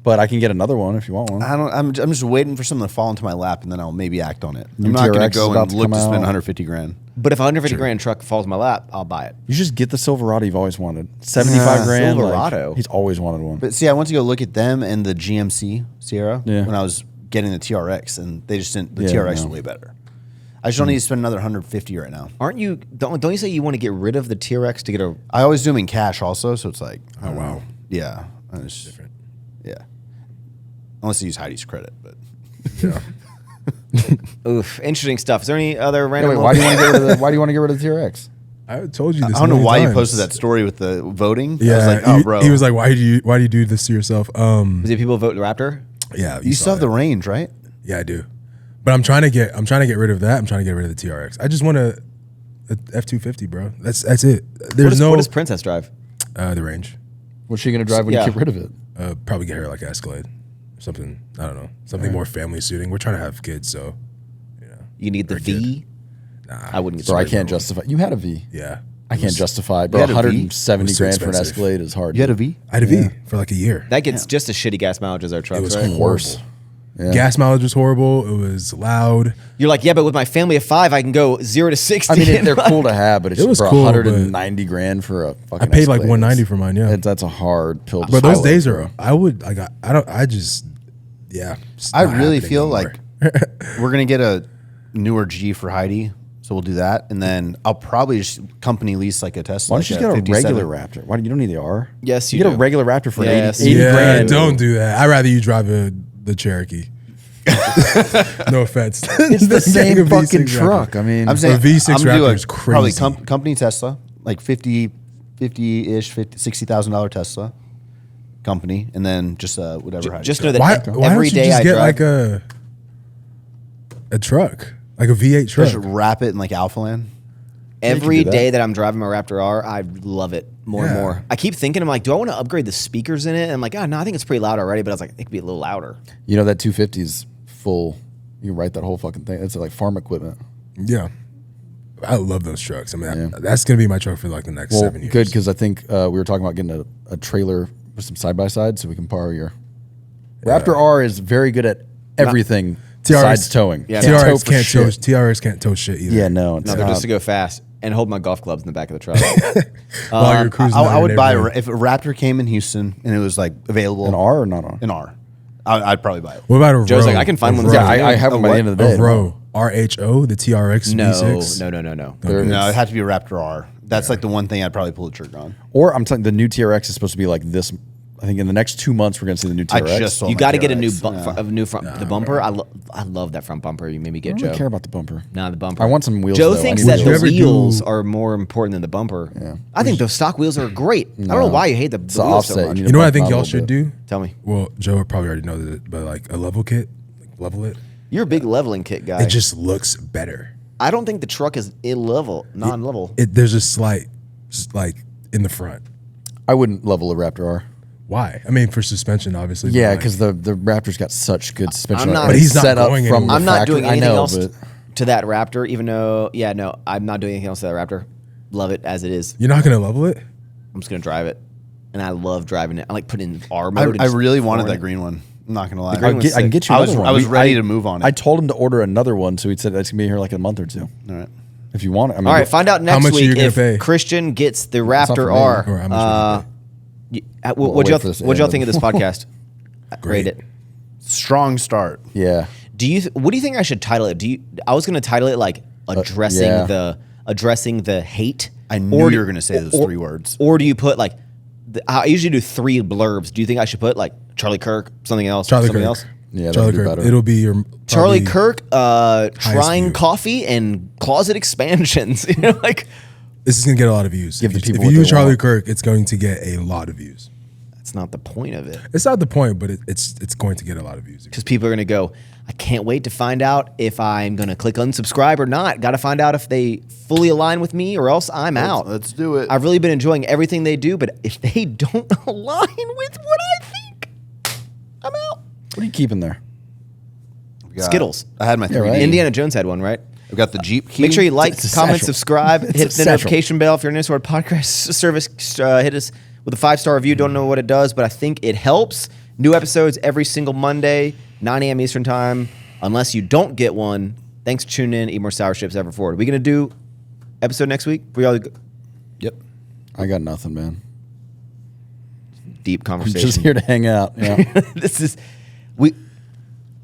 But I can get another one if you want one. I'm just waiting for something to fall into my lap, and then I'll maybe act on it. New I'm not going TRX to go is about and to look come to spend out. 150 grand. But if a 150 grand truck falls in my lap, I'll buy it. You just get the Silverado you've always wanted. 75 grand. like, Silverado. he's always wanted one. But see, I went to go look at them and the GMC Sierra Yeah. when I was getting the TRX, and they just didn't. The Yeah, TRX is no. way better. I just don't need to spend another 150 right now. Aren't you? Don't you say you want to get rid of the TRX to get a? I always do them in cash also, so it's like, Oh wow, yeah, it's different. yeah. Unless you use Heidi's credit, but Yeah. Oof, interesting stuff. Is there any other Yeah, random? wait, why do you want to get rid of the Why do you want to get rid of the TRX? I told you this. I don't know a million why you times. posted that story with the voting. Yeah, I was like, oh, bro. He was like, why do you do this to yourself? Was it people vote the Raptor? Yeah, you saw still have the it. range, right? Yeah, I do. But I'm trying to get rid of that. I'm trying to get rid of the TRX. I just want a F250, bro. That's it. There's What does Princess drive? the range. What's she going to drive when Yeah. you get rid of it? Probably get her like Escalade, something. I don't know, something more family suiting. We're trying to have kids, so You need the Or V. nah. I wouldn't get Bro, I started. can't justify. You had a V. Yeah, I can't justify. Bro, had a V? 170 It was too grand for an expensive. Escalade is hard. You had a dude. V? I had a V for like a year. That gets just as shitty gas mileage as our trucks, It was right? horrible. Worse. Yeah. Gas mileage was horrible. It was loud. You're like, yeah, but with my family of 5, I can go 0 to 60. I mean, in they're like- cool to have, but it's It was for cool, 190 grand for a fucking. I paid like Escalade. 190 for mine. Yeah, That's a hard pill. to but those swallow, days bro. are. I would like. I don't. I just. Yeah. it's I not really happening feel anymore. like we're gonna get a newer G for Heidi, so we'll do that, and then I'll probably just company lease like a Tesla. Why don't you like just get a 57. regular Raptor? Why you don't need the R? Yes, you get do. a regular Raptor for Yes. 80 yeah, grand. don't do that. I'd rather you drive the Cherokee. No offense. It's the same Getting a fucking V6 truck. Raptor. I mean, I'm saying A V6 I'm gonna do Raptor is probably crazy. company Tesla, like 50-ish, $60,000 Tesla company, and then just whatever. Heidi Just said. know that Why every don't you day just I get drive. like a truck, like a V8 truck? Just wrap it in like Alpha Land. Every do that. day that I'm driving my Raptor R, I love it more and Yeah. more. I keep thinking, I'm like, do I want to upgrade the speakers in it? And I'm like, no, I think it's pretty loud already. But I was like, it could be a little louder. you know that 250 is full. You write that whole fucking thing. It's like farm equipment. Yeah, I love those trucks. I mean, Yeah. that's gonna be my truck for like the next Well, 7 years. good because I think we were talking about getting a trailer with some side by side so we can borrow your Raptor R is very good at everything besides towing. Yeah, Can't tow TRX for can't tow. shit. TRX can't tow shit either. Yeah, no, it's No, they're not. just to go fast and hold my golf clubs in the back of the truck. While you're cruising, I down would your buy neighborhood. if a Raptor came in Houston and it was like available an R or not R? an R. I'd probably buy it. What about a Joe's Row? like, I can find A one Row. that's Yeah, I have them by the end of the day. A Row. RHO, the TRX no, V6. no. They're- No, it had to be a Raptor R. That's like the one thing I'd probably pull the trigger on. Or I'm telling the new TRX is supposed to be like this I think in the next 2 months we're gonna see the new TRX. I just saw You my got to get a TRX. new front. The bumper, I love that front bumper. You made me I get don't Joe. really care about the bumper. Nah, the bumper. I want some wheels. Joe though. thinks I need that wheels. the ever wheels do- are more important than the bumper. Yeah. I think those stock wheels are great. I don't know why you hate the the wheels so offset. much. You You know what I bump think out a y'all little should bit. do? Tell me. Well, Joe probably already knows it, but like a level kit, like level it. You're a big leveling kit guy. It just looks better. I don't think the truck is non-level. There's a slight, just like in the front. I wouldn't level a Raptor R. Why? I mean, for suspension, obviously. Yeah, but, like, because the Raptor's got such good suspension. I'm not- on it. But he's not set up going from anywhere. the I'm not factory. doing anything I know, else but to that Raptor, even though, I'm not doing anything else to that Raptor. Love it as it is. You're not gonna level it. I'm just going to drive it. And I love driving it. I like putting in R I, mode. and I just really wanted flooring that it. green one. I'm not gonna lie. The green I one's can get you I was another one. I was We- ready to move on it. I told him to order another one, so he said that's gonna be here like in a month or two. All right. If you want it. I mean, All right, find out next much are you week gonna if pay? Christian gets the not Raptor for me. R. Or how much We'll What'd wait for this to y'all end. think of this podcast? Rate it. Strong start. Yeah. What do you think I should title it? I was going to title it like addressing yeah. addressing the hate. I knew you were gonna say those 3 words. Or do you put like I usually do 3 blurbs. Do you think I should put like Charlie Kirk, something else, Charlie something Kirk. else? Yeah, Charlie that'd be Kirk. better. It'll be your Charlie probably- Kirk, trying view. coffee and closet expansions. You know, like This is gonna get a lot of views. Give If the you, people if what you they use Charlie want. Kirk, it's going to get a lot of views. that's not the point of it. It's not the point, but it's going to get a lot of views. Because people are going to go, I can't wait to find out if I'm going to click unsubscribe or not. Got to find out if they fully align with me or else I'm out. Let's do it. I've really been enjoying everything they do, but if they don't align with what I think, I'm out. What are you keeping there? We got- Skittles. I had my 3D. right. Indiana Jones had one, right? I've got the Jeep key. Make sure you like, It's a comment, satchel. subscribe, It's hit a the satchel. notification bell. If you're in this podcast service, hit us with a 5-star review. Don't know what it does, but I think it helps. New episodes every single Monday, 9 a.m. Eastern time. Unless you don't get one, thanks for tuning in. Eat more sour chips ever forward. We gonna do episode next week? We all Yep. I got nothing, man. deep I'm conversation. just here to hang out. Yeah. This is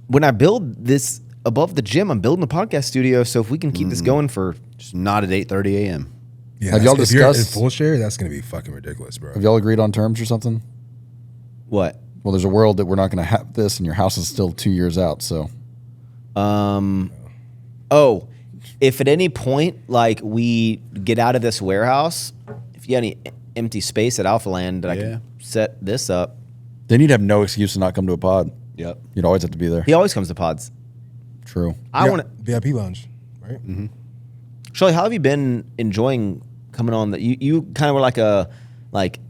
when I build this above the gym, I'm building a podcast studio. So if we can keep this going for Just not at 8:30 a.m. Yeah, Have y'all if you're in discussed- full share, that's gonna be fucking ridiculous, bro. Have y'all agreed on terms or something? what? Well, there's a world that we're not going to have this, and your house is still 2 years out. So Oh, if at any point like we get out of this warehouse, if you have any empty space at Alpha Land that I Yeah. can set this up. then you'd have no excuse to not come to a pod. Yep. You'd always have to be there. He always comes to pods. True. I want to. VIP lounge, right? Shirley, how have you been enjoying coming on? That you kind of were like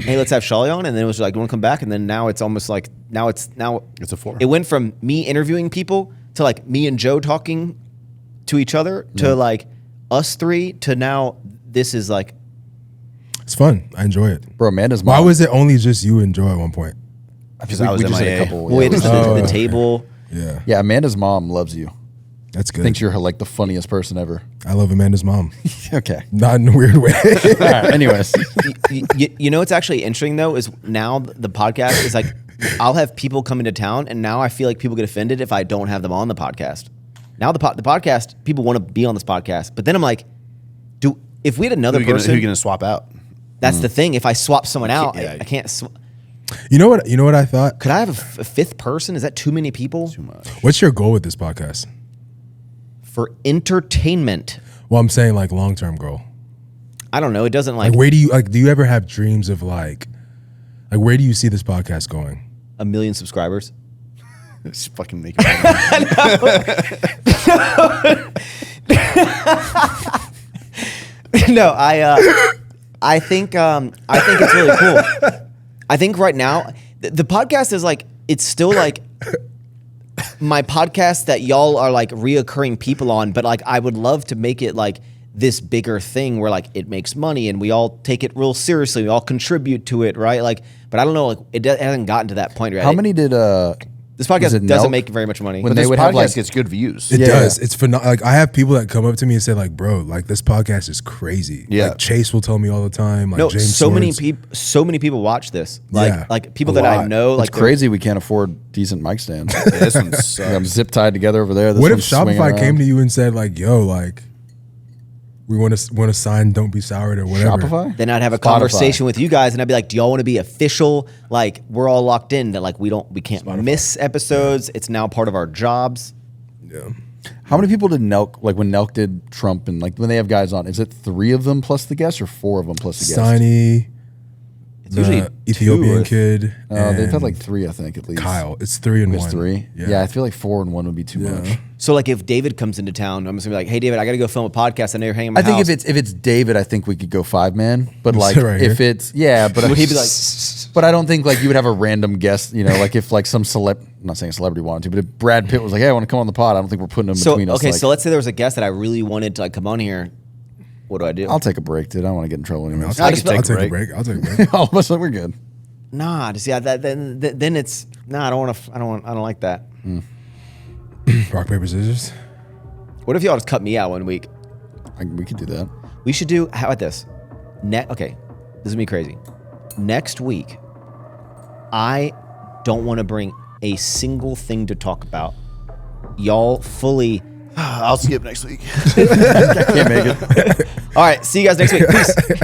hey, let's have Shirley on, and then it was like, you want to come back? And then now it's almost like It's a 4. It went from me interviewing people to like me and Joe talking to each other to like us 3 to now this is like It's fun. I enjoy it. Bro, Amanda's mom. Why was it only just you and Joe at one point? Because we, I was we just had MIA. a couple. we had to sit Oh, to the okay. table. Yeah, Yeah, Amanda's mom loves you. that's good. Thinks you're like the funniest person ever. I love Amanda's mom. Okay. Not in a weird way. All right. Anyways, You know what's actually interesting though is now the podcast is like I'll have people come into town, and now I feel like people get offended if I don't have them on the podcast. Now the podcast people want to be on this podcast, but then I'm like, if we had another Who are person, you gonna swap out? that's the thing. If I swap someone out, yeah. I can't. You know what I thought? Could I have a 5th person? Is that too many people? Too much. What's your goal with this podcast? For entertainment? Well, I'm saying like long-term goal. I don't know. It doesn't Like where do you ever have dreams of like where do you see this podcast going? 1 million subscribers. Just fucking make it. No, I think it's really cool. I think right now the podcast is like it's still like my podcast that y'all are like reoccurring people on, but like I would love to make it like this bigger thing where like it makes money and we all take it real seriously. We all contribute to it, right? Like, but I don't know, like it hasn't gotten to that point yet. how many did This podcast was it doesn't Nelk? make very much money. When But they this would have, podcast like- gets good views. It Yeah. does. It's phenomenal. Like I have people that come up to me and say like, "Bro, like this podcast is crazy." Yeah. Like Chase will tell me all the time. Like No, James so many Swords. people watch this. Like Yeah, like people a that I lot. know. It's Like crazy we can't afford decent mic stands. Yeah, this one We have sucks. zip tied together over there. This What if one's swinging Shopify around. came to you and said like, "Yo, like, we want to sign Don't Be Soured or whatever. Shopify? Then I'd have a Spotify. conversation with you guys, and I'd be like, "Do y'all want to be official? Like, we're all locked in. That like we can't miss episodes. It's now part of our jobs." Yeah. How many people did Nelk, like when Nelk did Trump and like when they have guys on, is it 3 of them plus the guest or 4 of them plus the guest? Steiny, It's usually the Ethiopian kid. They've had and like 3, I think, at least. Kyle. It's 3 and 1. It's 3? Yeah, I feel like 4 and 1 would be too much. So like, if David comes into town, I'm just gonna be like, "Hey, David, I got to go film a podcast. I know you're hanging. I think if it's David, I think we could go 5-man. But like Right if here. it's but would he be like?" But I don't think like you would have a random guest, you know, like if like some I'm not saying a celebrity wanted to, but if Brad Pitt was like, "Hey, I want to come on the pod," I don't think we're putting him So between us. okay, like, so let's say there was a guest that I really wanted to like come on here. What do I do? I'll take a break, dude. I don't want to get in trouble anymore. I'll just- take I'll a break. I'll take a break. All of us, like, we're good. Nah, just then it's I don't want to. I don't like that. Rock, paper, scissors. What if y'all just cut me out one week? We could do that. We should do. How about this? Okay, this is me crazy. Next week, I don't want to bring a single thing to talk about. Y'all fully. I'll skip next week. Can't make it. All right, see you guys next week. Peace.